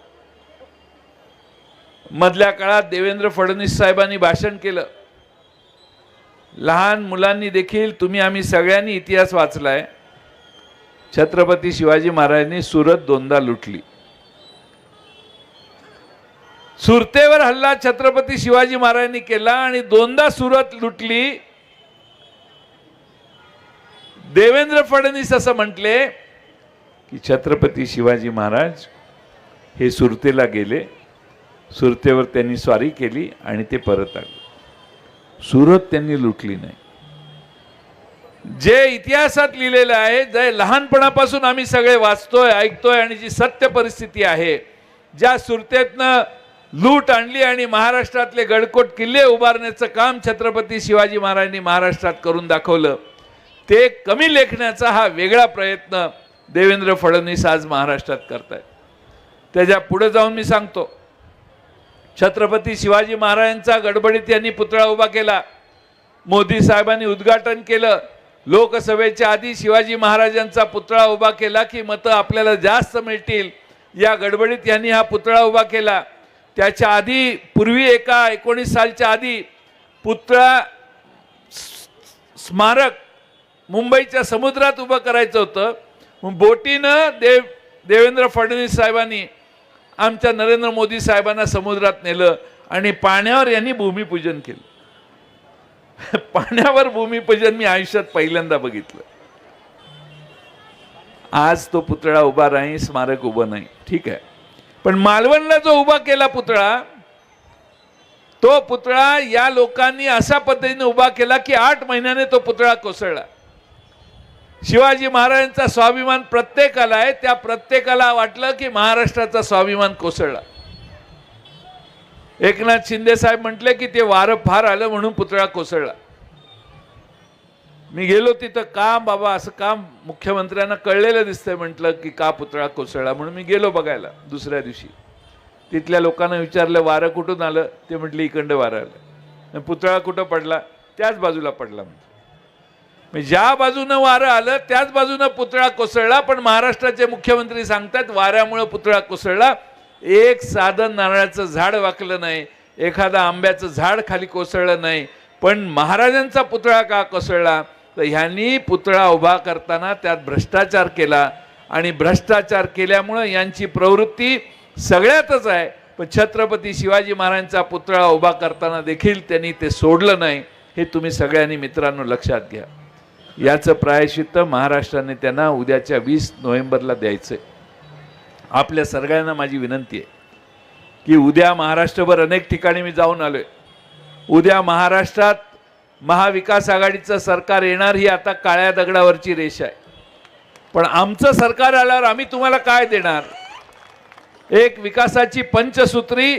मधल्या काळात देवेंद्र फडणवीस साहेबांनी भाषण केलं, लहान मुलांनी देखील, तुम्ही आम्ही सगळ्यांनी इतिहास वाचलाय. छत्रपती शिवाजी महाराजांनी सुरत 2दा लुटली. सुरतेवर हल्ला छत्रपती शिवाजी महाराजांनी केला आणि 2दा सुरत लुटली. देवेंद्र फडणवीस असं म्हटले की छत्रपती शिवाजी महाराज हे सुरतेला गेले, सुरतेवर त्यांनी स्वारी केली आणि ते परत आले. सुरत त्यांनी लुटली नाही. जे इतिहासात लिहिलेलं आहे, जे लहानपणापासून आम्ही सगळे वाचतोय, ऐकतोय आणि जी सत्य परिस्थिती आहे, ज्या सुरतेतनं लूट आणली आणि महाराष्ट्रातले गडकोट किल्ले उभारण्याचं काम छत्रपती शिवाजी महाराजांनी महाराष्ट्रात करून दाखवलं, ते कमी लेखण्याचा हा वेगळा प्रयत्न देवेंद्र फडणवीस आज महाराष्ट्रात करतायत. त्याच्या पुढे जाऊन मी सांगतो, छत्रपती शिवाजी महाराजांचा गडबडीत यांनी पुतळा उभा केला. मोदी साहेबांनी उद्घाटन केलं. लोकसभेच्या आधी शिवाजी महाराजांचा पुतळा उभा केला की मतं आपल्याला जास्त मिळतील, या गडबडीत यांनी हा पुतळा उभा केला. त्याच्या आधी पूर्वी 19 सालच्या आधी पुतळा स्मारक मुंबईच्या समुद्रात उभं करायचं होतं. मग बोटीनं देवेंद्र फडणवीस साहेबांनी आमच्या नरेंद्र मोदी साहेबांना समुद्रात नेलं आणि पाण्यावर यांनी भूमिपूजन केलं. पाण्यावर भूमिपूजन मी आयुष्यात पहिल्यांदा बघितलं. आज तो पुतळा उभा नाही, स्मारक उभं नाही, ठीक आहे. पण मालवणला जो उभा केला पुतळा, तो पुतळा या लोकांनी अशा पद्धतीने उभा केला की 8 महिन्याने तो पुतळा कोसळला. शिवाजी महाराजांचा स्वाभिमान प्रत्येकाला आहे, त्या प्रत्येकाला वाटलं की महाराष्ट्राचा स्वाभिमान कोसळला. एकनाथ शिंदे साहेब म्हटले की ते वारं फार आलं म्हणून पुतळा कोसळला. मी गेलो तिथं, का बाबा असं काम मुख्यमंत्र्यांना कळलेलं दिसतंय म्हटलं की का पुतळा कोसळला, म्हणून मी गेलो बघायला. दुसऱ्या दिवशी तिथल्या लोकांना विचारलं वारं कुठून आलं, ते म्हटले इकडं वारं आलं. पुतळा कुठं पडला, त्याच बाजूला पडला. म्हणजे ज्या बाजूनं वारं आलं त्याच बाजूनं पुतळा कोसळला. पण महाराष्ट्राचे मुख्यमंत्री सांगतात वाऱ्यामुळे पुतळा कोसळला. एक साधं नारळाचं झाड वाकलं नाही, एखादा आंब्याचं झाड खाली कोसळलं नाही, पण महाराजांचा पुतळा का कोसळला, तर ह्यांनी पुतळा उभा करताना त्यात भ्रष्टाचार केला आणि भ्रष्टाचार केल्यामुळे यांची प्रवृत्ती सगळ्यातच आहे. पण छत्रपती शिवाजी महाराजांचा पुतळा उभा करताना देखील त्यांनी ते सोडलं नाही. हे तुम्ही सगळ्यांनी मित्रांनो लक्षात घ्या. याचं प्रायश्चित्त महाराष्ट्राने त्यांना उद्याच्या 20 नोव्हेंबरला द्यायचं आहे. आपल्या सगळ्यांना माझी विनंती आहे की उद्या महाराष्ट्रभर अनेक ठिकाणी मी जाऊन आलोय. उद्या महाराष्ट्रात महाविकास आघाडीचं सरकार येणार ही आता काळ्या दगडावरची रेष आहे. पण आमचं सरकार आल्यावर आम्ही तुम्हाला काय देणार? एक विकासाची पंचसूत्री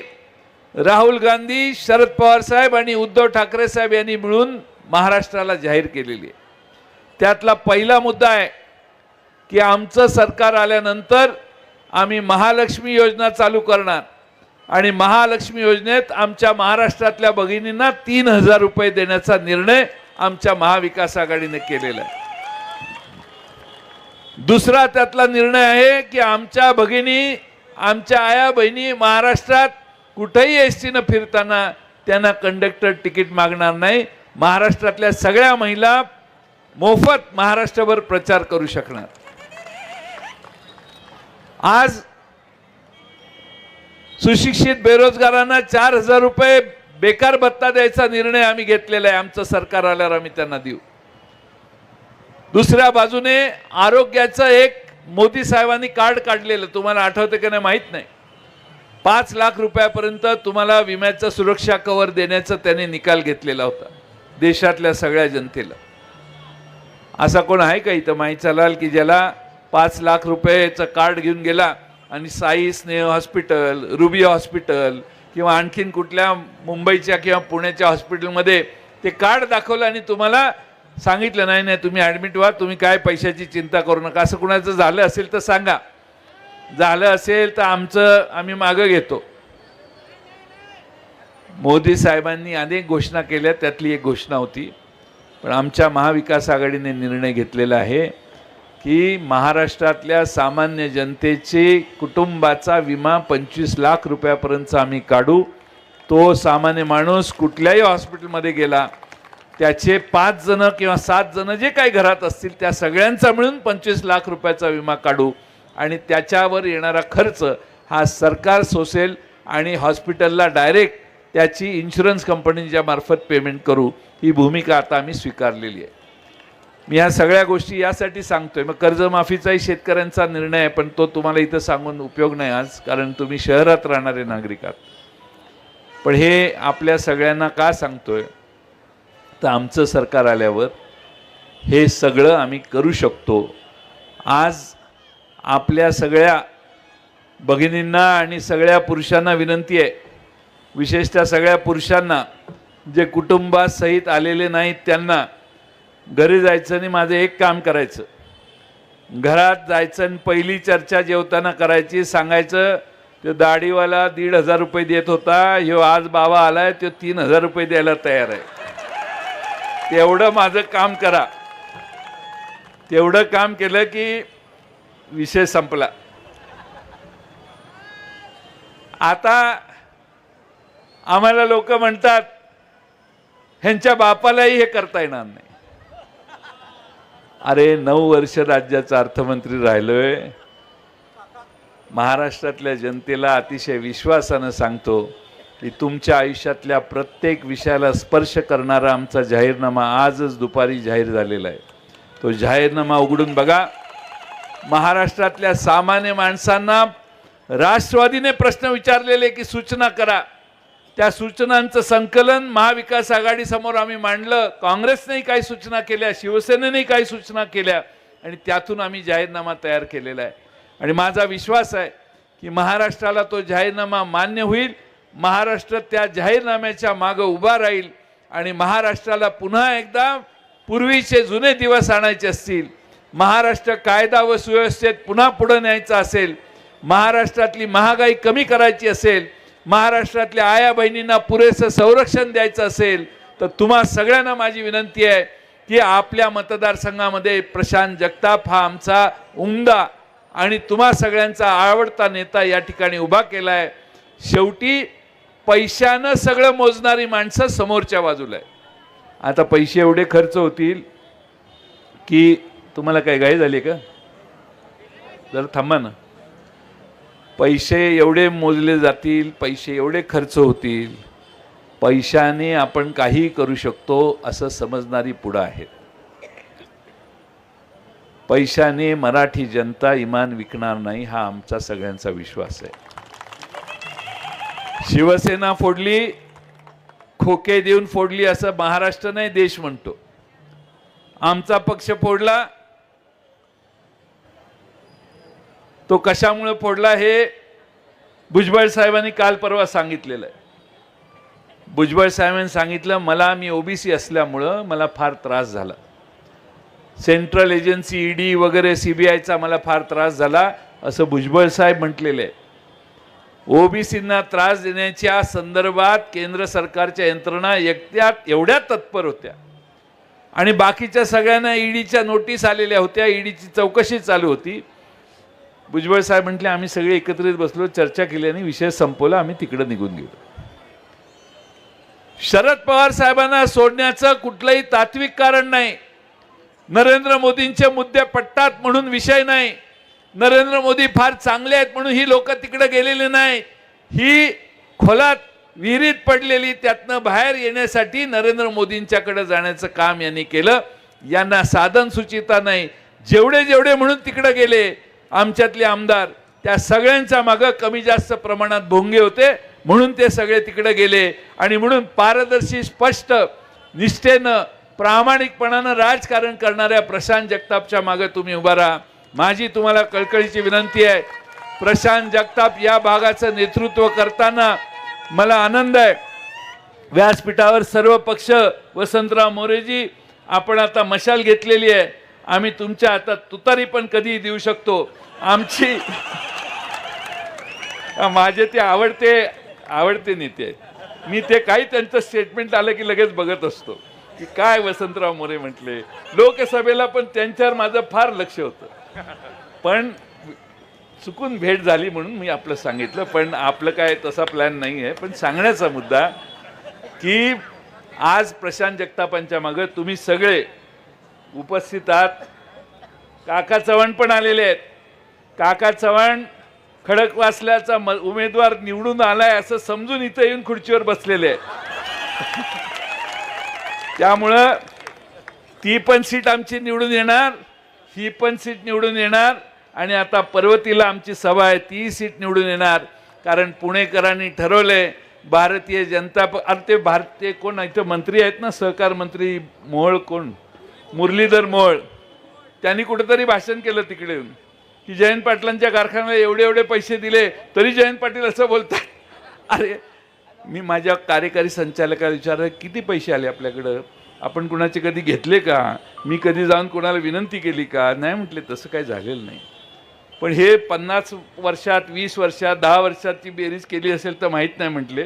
राहुल गांधी, शरद पवार साहेब आणि उद्धव ठाकरे साहेब यांनी मिळून महाराष्ट्राला जाहीर केलेली आहे. त्यातला पहिला मुद्दा आहे की आमचं सरकार आल्यानंतर आम्ही महालक्ष्मी योजना चालू करणार आणि महालक्ष्मी योजनेत आमच्या महाराष्ट्रातल्या भगिनींना 3000 रुपये देण्याचा निर्णय आमच्या महाविकास आघाडीने केलेला आहे. दुसरा त्यातला निर्णय आहे की आमच्या भगिनी, आमच्या आया बहिणी महाराष्ट्रात कुठेही एसटीनं फिरताना त्यांना कंडक्टर तिकीट मागणार नाही. महाराष्ट्रातल्या सगळ्या महिला मोफत महाराष्ट्रभर प्रचार करू शकणार. आज सुशिक्षित बेरोजगारांना 4000 रुपये बेकार भत्ता द्यायचा निर्णय आम्ही घेतलेला आहे. आमचं सरकार आल्यावर आम्ही त्यांना देऊ. दुसऱ्या बाजूने आरोग्याचं एक मोदी साहेबांनी कार्ड काढलेलं, तुम्हाला आठवतं की नाही माहीत नाही, 5 लाख रुपयापर्यंत तुम्हाला विम्याचं सुरक्षा कव्हर देण्याचा त्याने निकाल घेतलेला होता देशातल्या सगळ्या जनतेला. असा कोण आहे का इथं माहीत चालाल की ज्याला 5 लाख रुपयेचं कार्ड घेऊन गेला आणि साई स्नेह हॉस्पिटल, रुबी हॉस्पिटल किंवा आणखीन कुठल्या मुंबईच्या किंवा पुण्याच्या हॉस्पिटलमध्ये ते कार्ड दाखवलं आणि तुम्हाला सांगितलं नाही नाही तुम्ही ॲडमिट व्हा, तुम्ही काय पैशाची चिंता करू नका. असं कुणाचं झालं असेल तर सांगा. झालं असेल तर आम्ही मागं घेतो. मोदी साहेबांनी अनेक घोषणा केल्या, त्यातली एक घोषणा होती. पण आमच्या महाविकास आघाडीने निर्णय घेतलेला आहे की महाराष्ट्रातल्या सामान्य जनतेचे कुटुंबाचा विमा 25 लाख रुपयापर्यंत आम्ही काढू. तो सामान्य माणूस कुठल्याही हॉस्पिटलमध्ये गेला त्याचे 5 जण किंवा 7 जण जे काही घरात असतील त्या सगळ्यांचा मिळून 25 लाख रुपयाचा विमा काढू आणि त्याच्यावर येणारा खर्च हा सरकार सोसेल आणि हॉस्पिटलला डायरेक्ट त्याची इन्शुरन्स कंपनीच्या मार्फत पेमेंट करू, ही भूमिका आता आम्ही स्वीकारलेली आहे. मी ह्या सगळ्या गोष्टी यासाठी सांगतोय. मग कर्जमाफीचाही शेतकऱ्यांचा निर्णय आहे, पण तो तुम्हाला इथं सांगून उपयोग नाही आज, कारण तुम्ही शहरात राहणारे नागरिक आहात. पण हे आपल्या सगळ्यांना का सांगतोय, तर आमचं सरकार आल्यावर हे सगळं आम्ही करू शकतो. आज आपल्या सगळ्या भगिनींना आणि सगळ्या पुरुषांना विनंती आहे, विशेषतः सगळ्या पुरुषांना जे कुटुंबासहित आलेले नाहीत त्यांना घरी जायचं आणि माझं एक काम करायचं, घरात जायचं आणि पहिली चर्चा जेवताना करायची, सांगायचं तो दाढीवाला 1,500 रुपये देत होता, ह्यो आज बाबा आलाय तो 3,000 रुपये द्यायला तयार आहे. तेवढं माझं काम करा. तेवढं काम केलं की विषय संपला. आता आम्हाला लोक म्हणतात ह्यांच्या बापालाही हे करता येणार नाही. अरे 9 वर्ष राज्याचा अर्थमंत्री राहिलोय. महाराष्ट्रातल्या जनतेला अतिशय विश्वासानं सांगतो की तुमच्या आयुष्यातल्या प्रत्येक विषयाला स्पर्श करणारा आमचा जाहीरनामा आजच दुपारी जाहीर झालेला आहे. तो जाहीरनामा उघडून बघा. महाराष्ट्रातल्या सामान्य माणसांना राष्ट्रवादीने प्रश्न विचारलेले की सूचना करा, त्या सूचनांचं संकलन महाविकास आघाडी समोर आम्ही मांडलं. काँग्रेसनेही काही सूचना केल्या, शिवसेनेनेही काही सूचना केल्या आणि त्यातून आम्ही जाहीरनामा तयार केलेला आहे. आणि माझा विश्वास आहे की महाराष्ट्राला तो जाहीरनामा मान्य होईल. महाराष्ट्र त्या जाहीरनाम्याच्या मागे उभा राहील आणि महाराष्ट्राला पुन्हा एकदा पूर्वीचे जुने दिवस आणायचे असतील, महाराष्ट्र कायदा व सुव्यवस्थेत पुन्हा पुढे न्यायचा असेल, महाराष्ट्रातली महागाई कमी करायची असेल, महाराष्ट्रातल्या आया बहिणींना पुरेसं संरक्षण द्यायचं असेल, तर तुम्हा सगळ्यांना माझी विनंती आहे की आपल्या मतदारसंघामध्ये प्रशांत जगताप हा आमचा उमदा आणि तुम्हा सगळ्यांचा आवडता नेता या ठिकाणी उभा केला आहे. शेवटी पैशानं सगळं मोजणारी माणसं समोरच्या बाजूला आहे. आता पैसे एवढे खर्च होतील की तुम्हाला काय घाई झाली का? जरा थांबा ना. पैसे एवढे मोजले जातील, पैसे एवढे खर्च होतील, पैशाने आपण काही करू शकतो असं समजणारी पुढं आहेत. पैशाने मराठी जनता इमान विकणार नाही हा आमचा सगळ्यांचा विश्वास आहे. शिवसेना फोडली, खोके देऊन फोडली असं महाराष्ट्र नाही देश म्हणतो. आमचा पक्ष फोडला, तो कशामुळे फोडला हे भुजबळ साहेबांनी काल परवा सांगितलेलं आहे. भुजबळ साहेबांनी सांगितलं, मी ओबीसी असल्यामुळं मला फार त्रास झाला, सेंट्रल एजन्सी ईडी वगैरे सीबीआयचा मला फार त्रास झाला असं भुजबळ साहेब म्हटलेले आहे. ओबीसींना त्रास देण्याच्या संदर्भात केंद्र सरकारच्या यंत्रणा एवढ्या तत्पर होत्या आणि बाकीच्या सगळ्यांना ईडीच्या नोटीस आलेल्या होत्या, ईडीची चौकशी चालू होती. भुजबळ साहेब म्हटले आम्ही सगळे एकत्रित बसलो, चर्चा केली आणि विषय संपवला, आम्ही तिकडे निघून गेलो. शरद पवार साहेबांना सोडण्याचं कुठलंही तात्विक कारण नाही. नरेंद्र मोदींचे मुद्दे पटतात म्हणून विषय नाही, नरेंद्र मोदी फार चांगले आहेत म्हणून ही लोक तिकडे गेलेली नाहीत. ही खोलात विहिरीत पडलेली, त्यातनं बाहेर येण्यासाठी नरेंद्र मोदींच्याकडे जाण्याचं काम यांनी केलं. यांना साधन सुचिता नाही. जेवढे जेवढे म्हणून तिकडे गेले आमच्यातले आमदार, त्या सगळ्यांच्या मागं कमी जास्त प्रमाणात भोंगे होते म्हणून ते सगळे तिकडे गेले. आणि म्हणून पारदर्शी, स्पष्ट, निष्ठेनं, प्रामाणिकपणानं राजकारण करणाऱ्या प्रशांत जगतापच्या मागे तुम्ही उभा राहा. माझी तुम्हाला कळकळीची विनंती आहे. प्रशांत जगताप या भागाचं नेतृत्व करताना मला आनंद आहे. व्यासपीठावर सर्व पक्ष, वसंतराव मोरेजी, आपण आता मशाल घेतलेली आहे. आम्ही तुमच्या हातात तुतारी पण कधी देऊ शकतो. आमची माझे ते आवडते नेते आहेत. मी ते काही त्यांचं स्टेटमेंट आलं की लगेच बघत असतो की काय वसंतराव मोरे म्हटले. लोकसभेला पण त्यांच्यावर माझं फार लक्ष होतं, पण चुकून भेट झाली म्हणून मी आपलं सांगितलं. पण आपलं काय तसा प्लॅन नाही आहे. पण सांगण्याचा मुद्दा की आज प्रशांत जगतापांच्या मागे तुम्ही सगळे उपस्थित आहात. काका चव्हाण पण आलेले आहेत. काका चव्हाण खडकवासल्याचा उमेदवार निवडून आलाय असं समजून इथं येऊन खुर्चीवर बसलेले आहेत. त्यामुळं ती पण सीट आमची निवडून येणार, ही पण सीट निवडून येणार आणि आता पर्वतीला आमची सभा आहे ती सीट निवडून येणार. कारण पुणेकरांनी ठरवलंय भारतीय जनता ते भारतीय कोण इथं मंत्री आहेत ना, सहकार मंत्री मोहोळ, कोण मुरलीधर मोहोळ, त्यांनी कुठेतरी भाषण केलं तिकडे येऊन की जयंत पाटलांच्या कारखान्याला एवढे एवढे पैसे दिले तरी जयंत पाटील असं बोलतात. अरे मी माझ्या कार्यकारी संचालकाला विचारलं किती पैसे आले आपल्याकडं, आपण कुणाचे कधी घेतले का, मी कधी जाऊन कोणाला विनंती केली का, नाही म्हटले तसं काही झालेलं नाही. पण हे 50 वर्षात 20 वर्षात 10 वर्षात ती बेरीज केली असेल तर माहीत नाही म्हटले.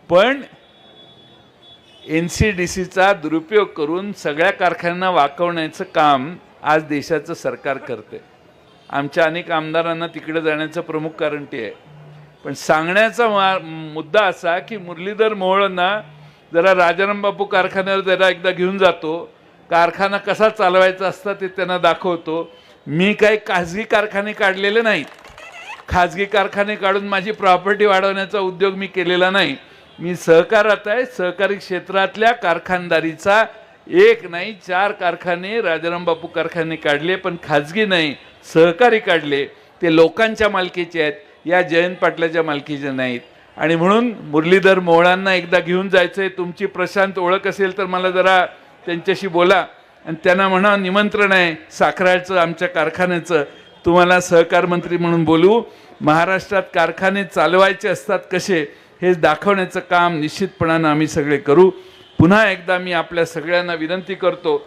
पण NCDCचा दुरुपयोग करून सगळ्या कारखान्यांना वाकवण्याचं काम आज देशाचं सरकार करते. आमच्या अनेक आमदारांना तिकडे जाण्याचं प्रमुख कारण ते आहे. पण सांगण्याचा मुद्दा असा की मुरलीधर मोहोळांना जरा राजाराम बापू कारखान्यावर जरा एकदा घेऊन जातो, कारखाना कसा चालवायचा असता ते त्यांना दाखवतो. मी काही खाजगी कारखाने काढलेले नाहीत. खाजगी कारखाने काढून माझी प्रॉपर्टी वाढवण्याचा उद्योग मी केलेला नाही. मी सहकारात आहे. सहकारी क्षेत्रातल्या कारखानदारीचा एक नाही 4 कारखाने राजाराम बापू कारखाने काढले, पण खाजगी नाही, सहकारी काढले. ते लोकांच्या मालकीचे आहेत, या जयंत पाटलाच्या मालकीचे नाहीत. आणि म्हणून मुरलीधर मोहोळांना एकदा घेऊन जायचंय. तुमची प्रशांत ओळख असेल तर मला जरा त्यांच्याशी बोला आणि त्यांना म्हणा निमंत्रण आहे साखराचं आमच्या कारखान्याचं, तुम्हाला सहकार मंत्री म्हणून बोलू. महाराष्ट्रात कारखाने चालवायचे असतात कसे हे दाखवण्याचं काम निश्चितपणानं आम्ही सगळे करू. पुन्हा एकदा मी आपल्या सगळ्यांना विनंती करतो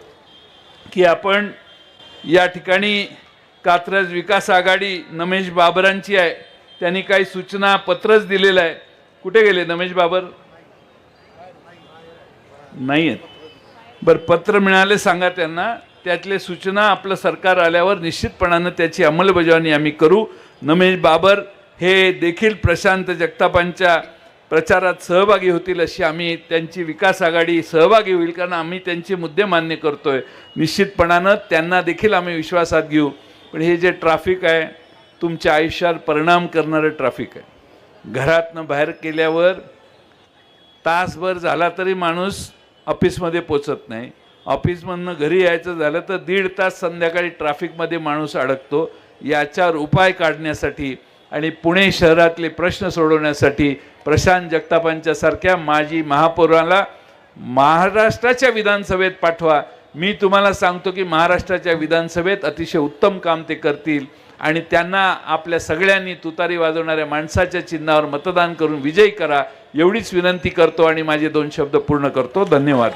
की आपण या ठिकाणी कात्रज विकास आघाडी नमेश बाबरांची आहे. त्यांनी काही सूचना पत्रच दिलेलं आहे. कुठे गेले नमेश बाबर? नाही आहेत. बरं, पत्र मिळाले सांगा त्यांना. त्यातले सूचना आपलं सरकार आल्यावर निश्चितपणानं त्याची अंमलबजावणी आम्ही करू. नमेश बाबर हे देखील प्रशांत जगतापांच्या प्रचारात सहभागी होतील अशी आम्ही त्यांची विकास आघाडी सहभागी होईल, कारण आम्ही त्यांचे मुद्दे मान्य करतोय. निश्चितपणानं त्यांना देखील आम्ही विश्वासात घेऊ. पण हे जे ट्रॅफिक आहे तुमच्या आयुष्यात परिणाम करणारं ट्रॅफिक आहे. घरातनं बाहेर केल्यावर तासभर झाला तरी माणूस ऑफिसमध्ये पोचत नाही. ऑफिसमधनं घरी यायचं झालं तर 1.5 तास संध्याकाळी ट्रॅफिकमध्ये माणूस अडकतो. याच्यावर उपाय काढण्यासाठी आणि पुणे शहरातले प्रश्न सोडवण्यासाठी प्रशांत जगतापांच्या सारख्या माजी महापौराला महाराष्ट्राच्या विधानसभेत पाठवा. मी तुम्हाला सांगतो की महाराष्ट्राच्या विधानसभेत अतिशय उत्तम काम ते करतील आणि त्यांना आपल्या सगळ्यांनी तुतारी वाजवणाऱ्या माणसाच्या चिन्हावर मतदान करून विजयी करा एवढीच विनंती करतो आणि माझे 2 शब्द पूर्ण करतो. धन्यवाद.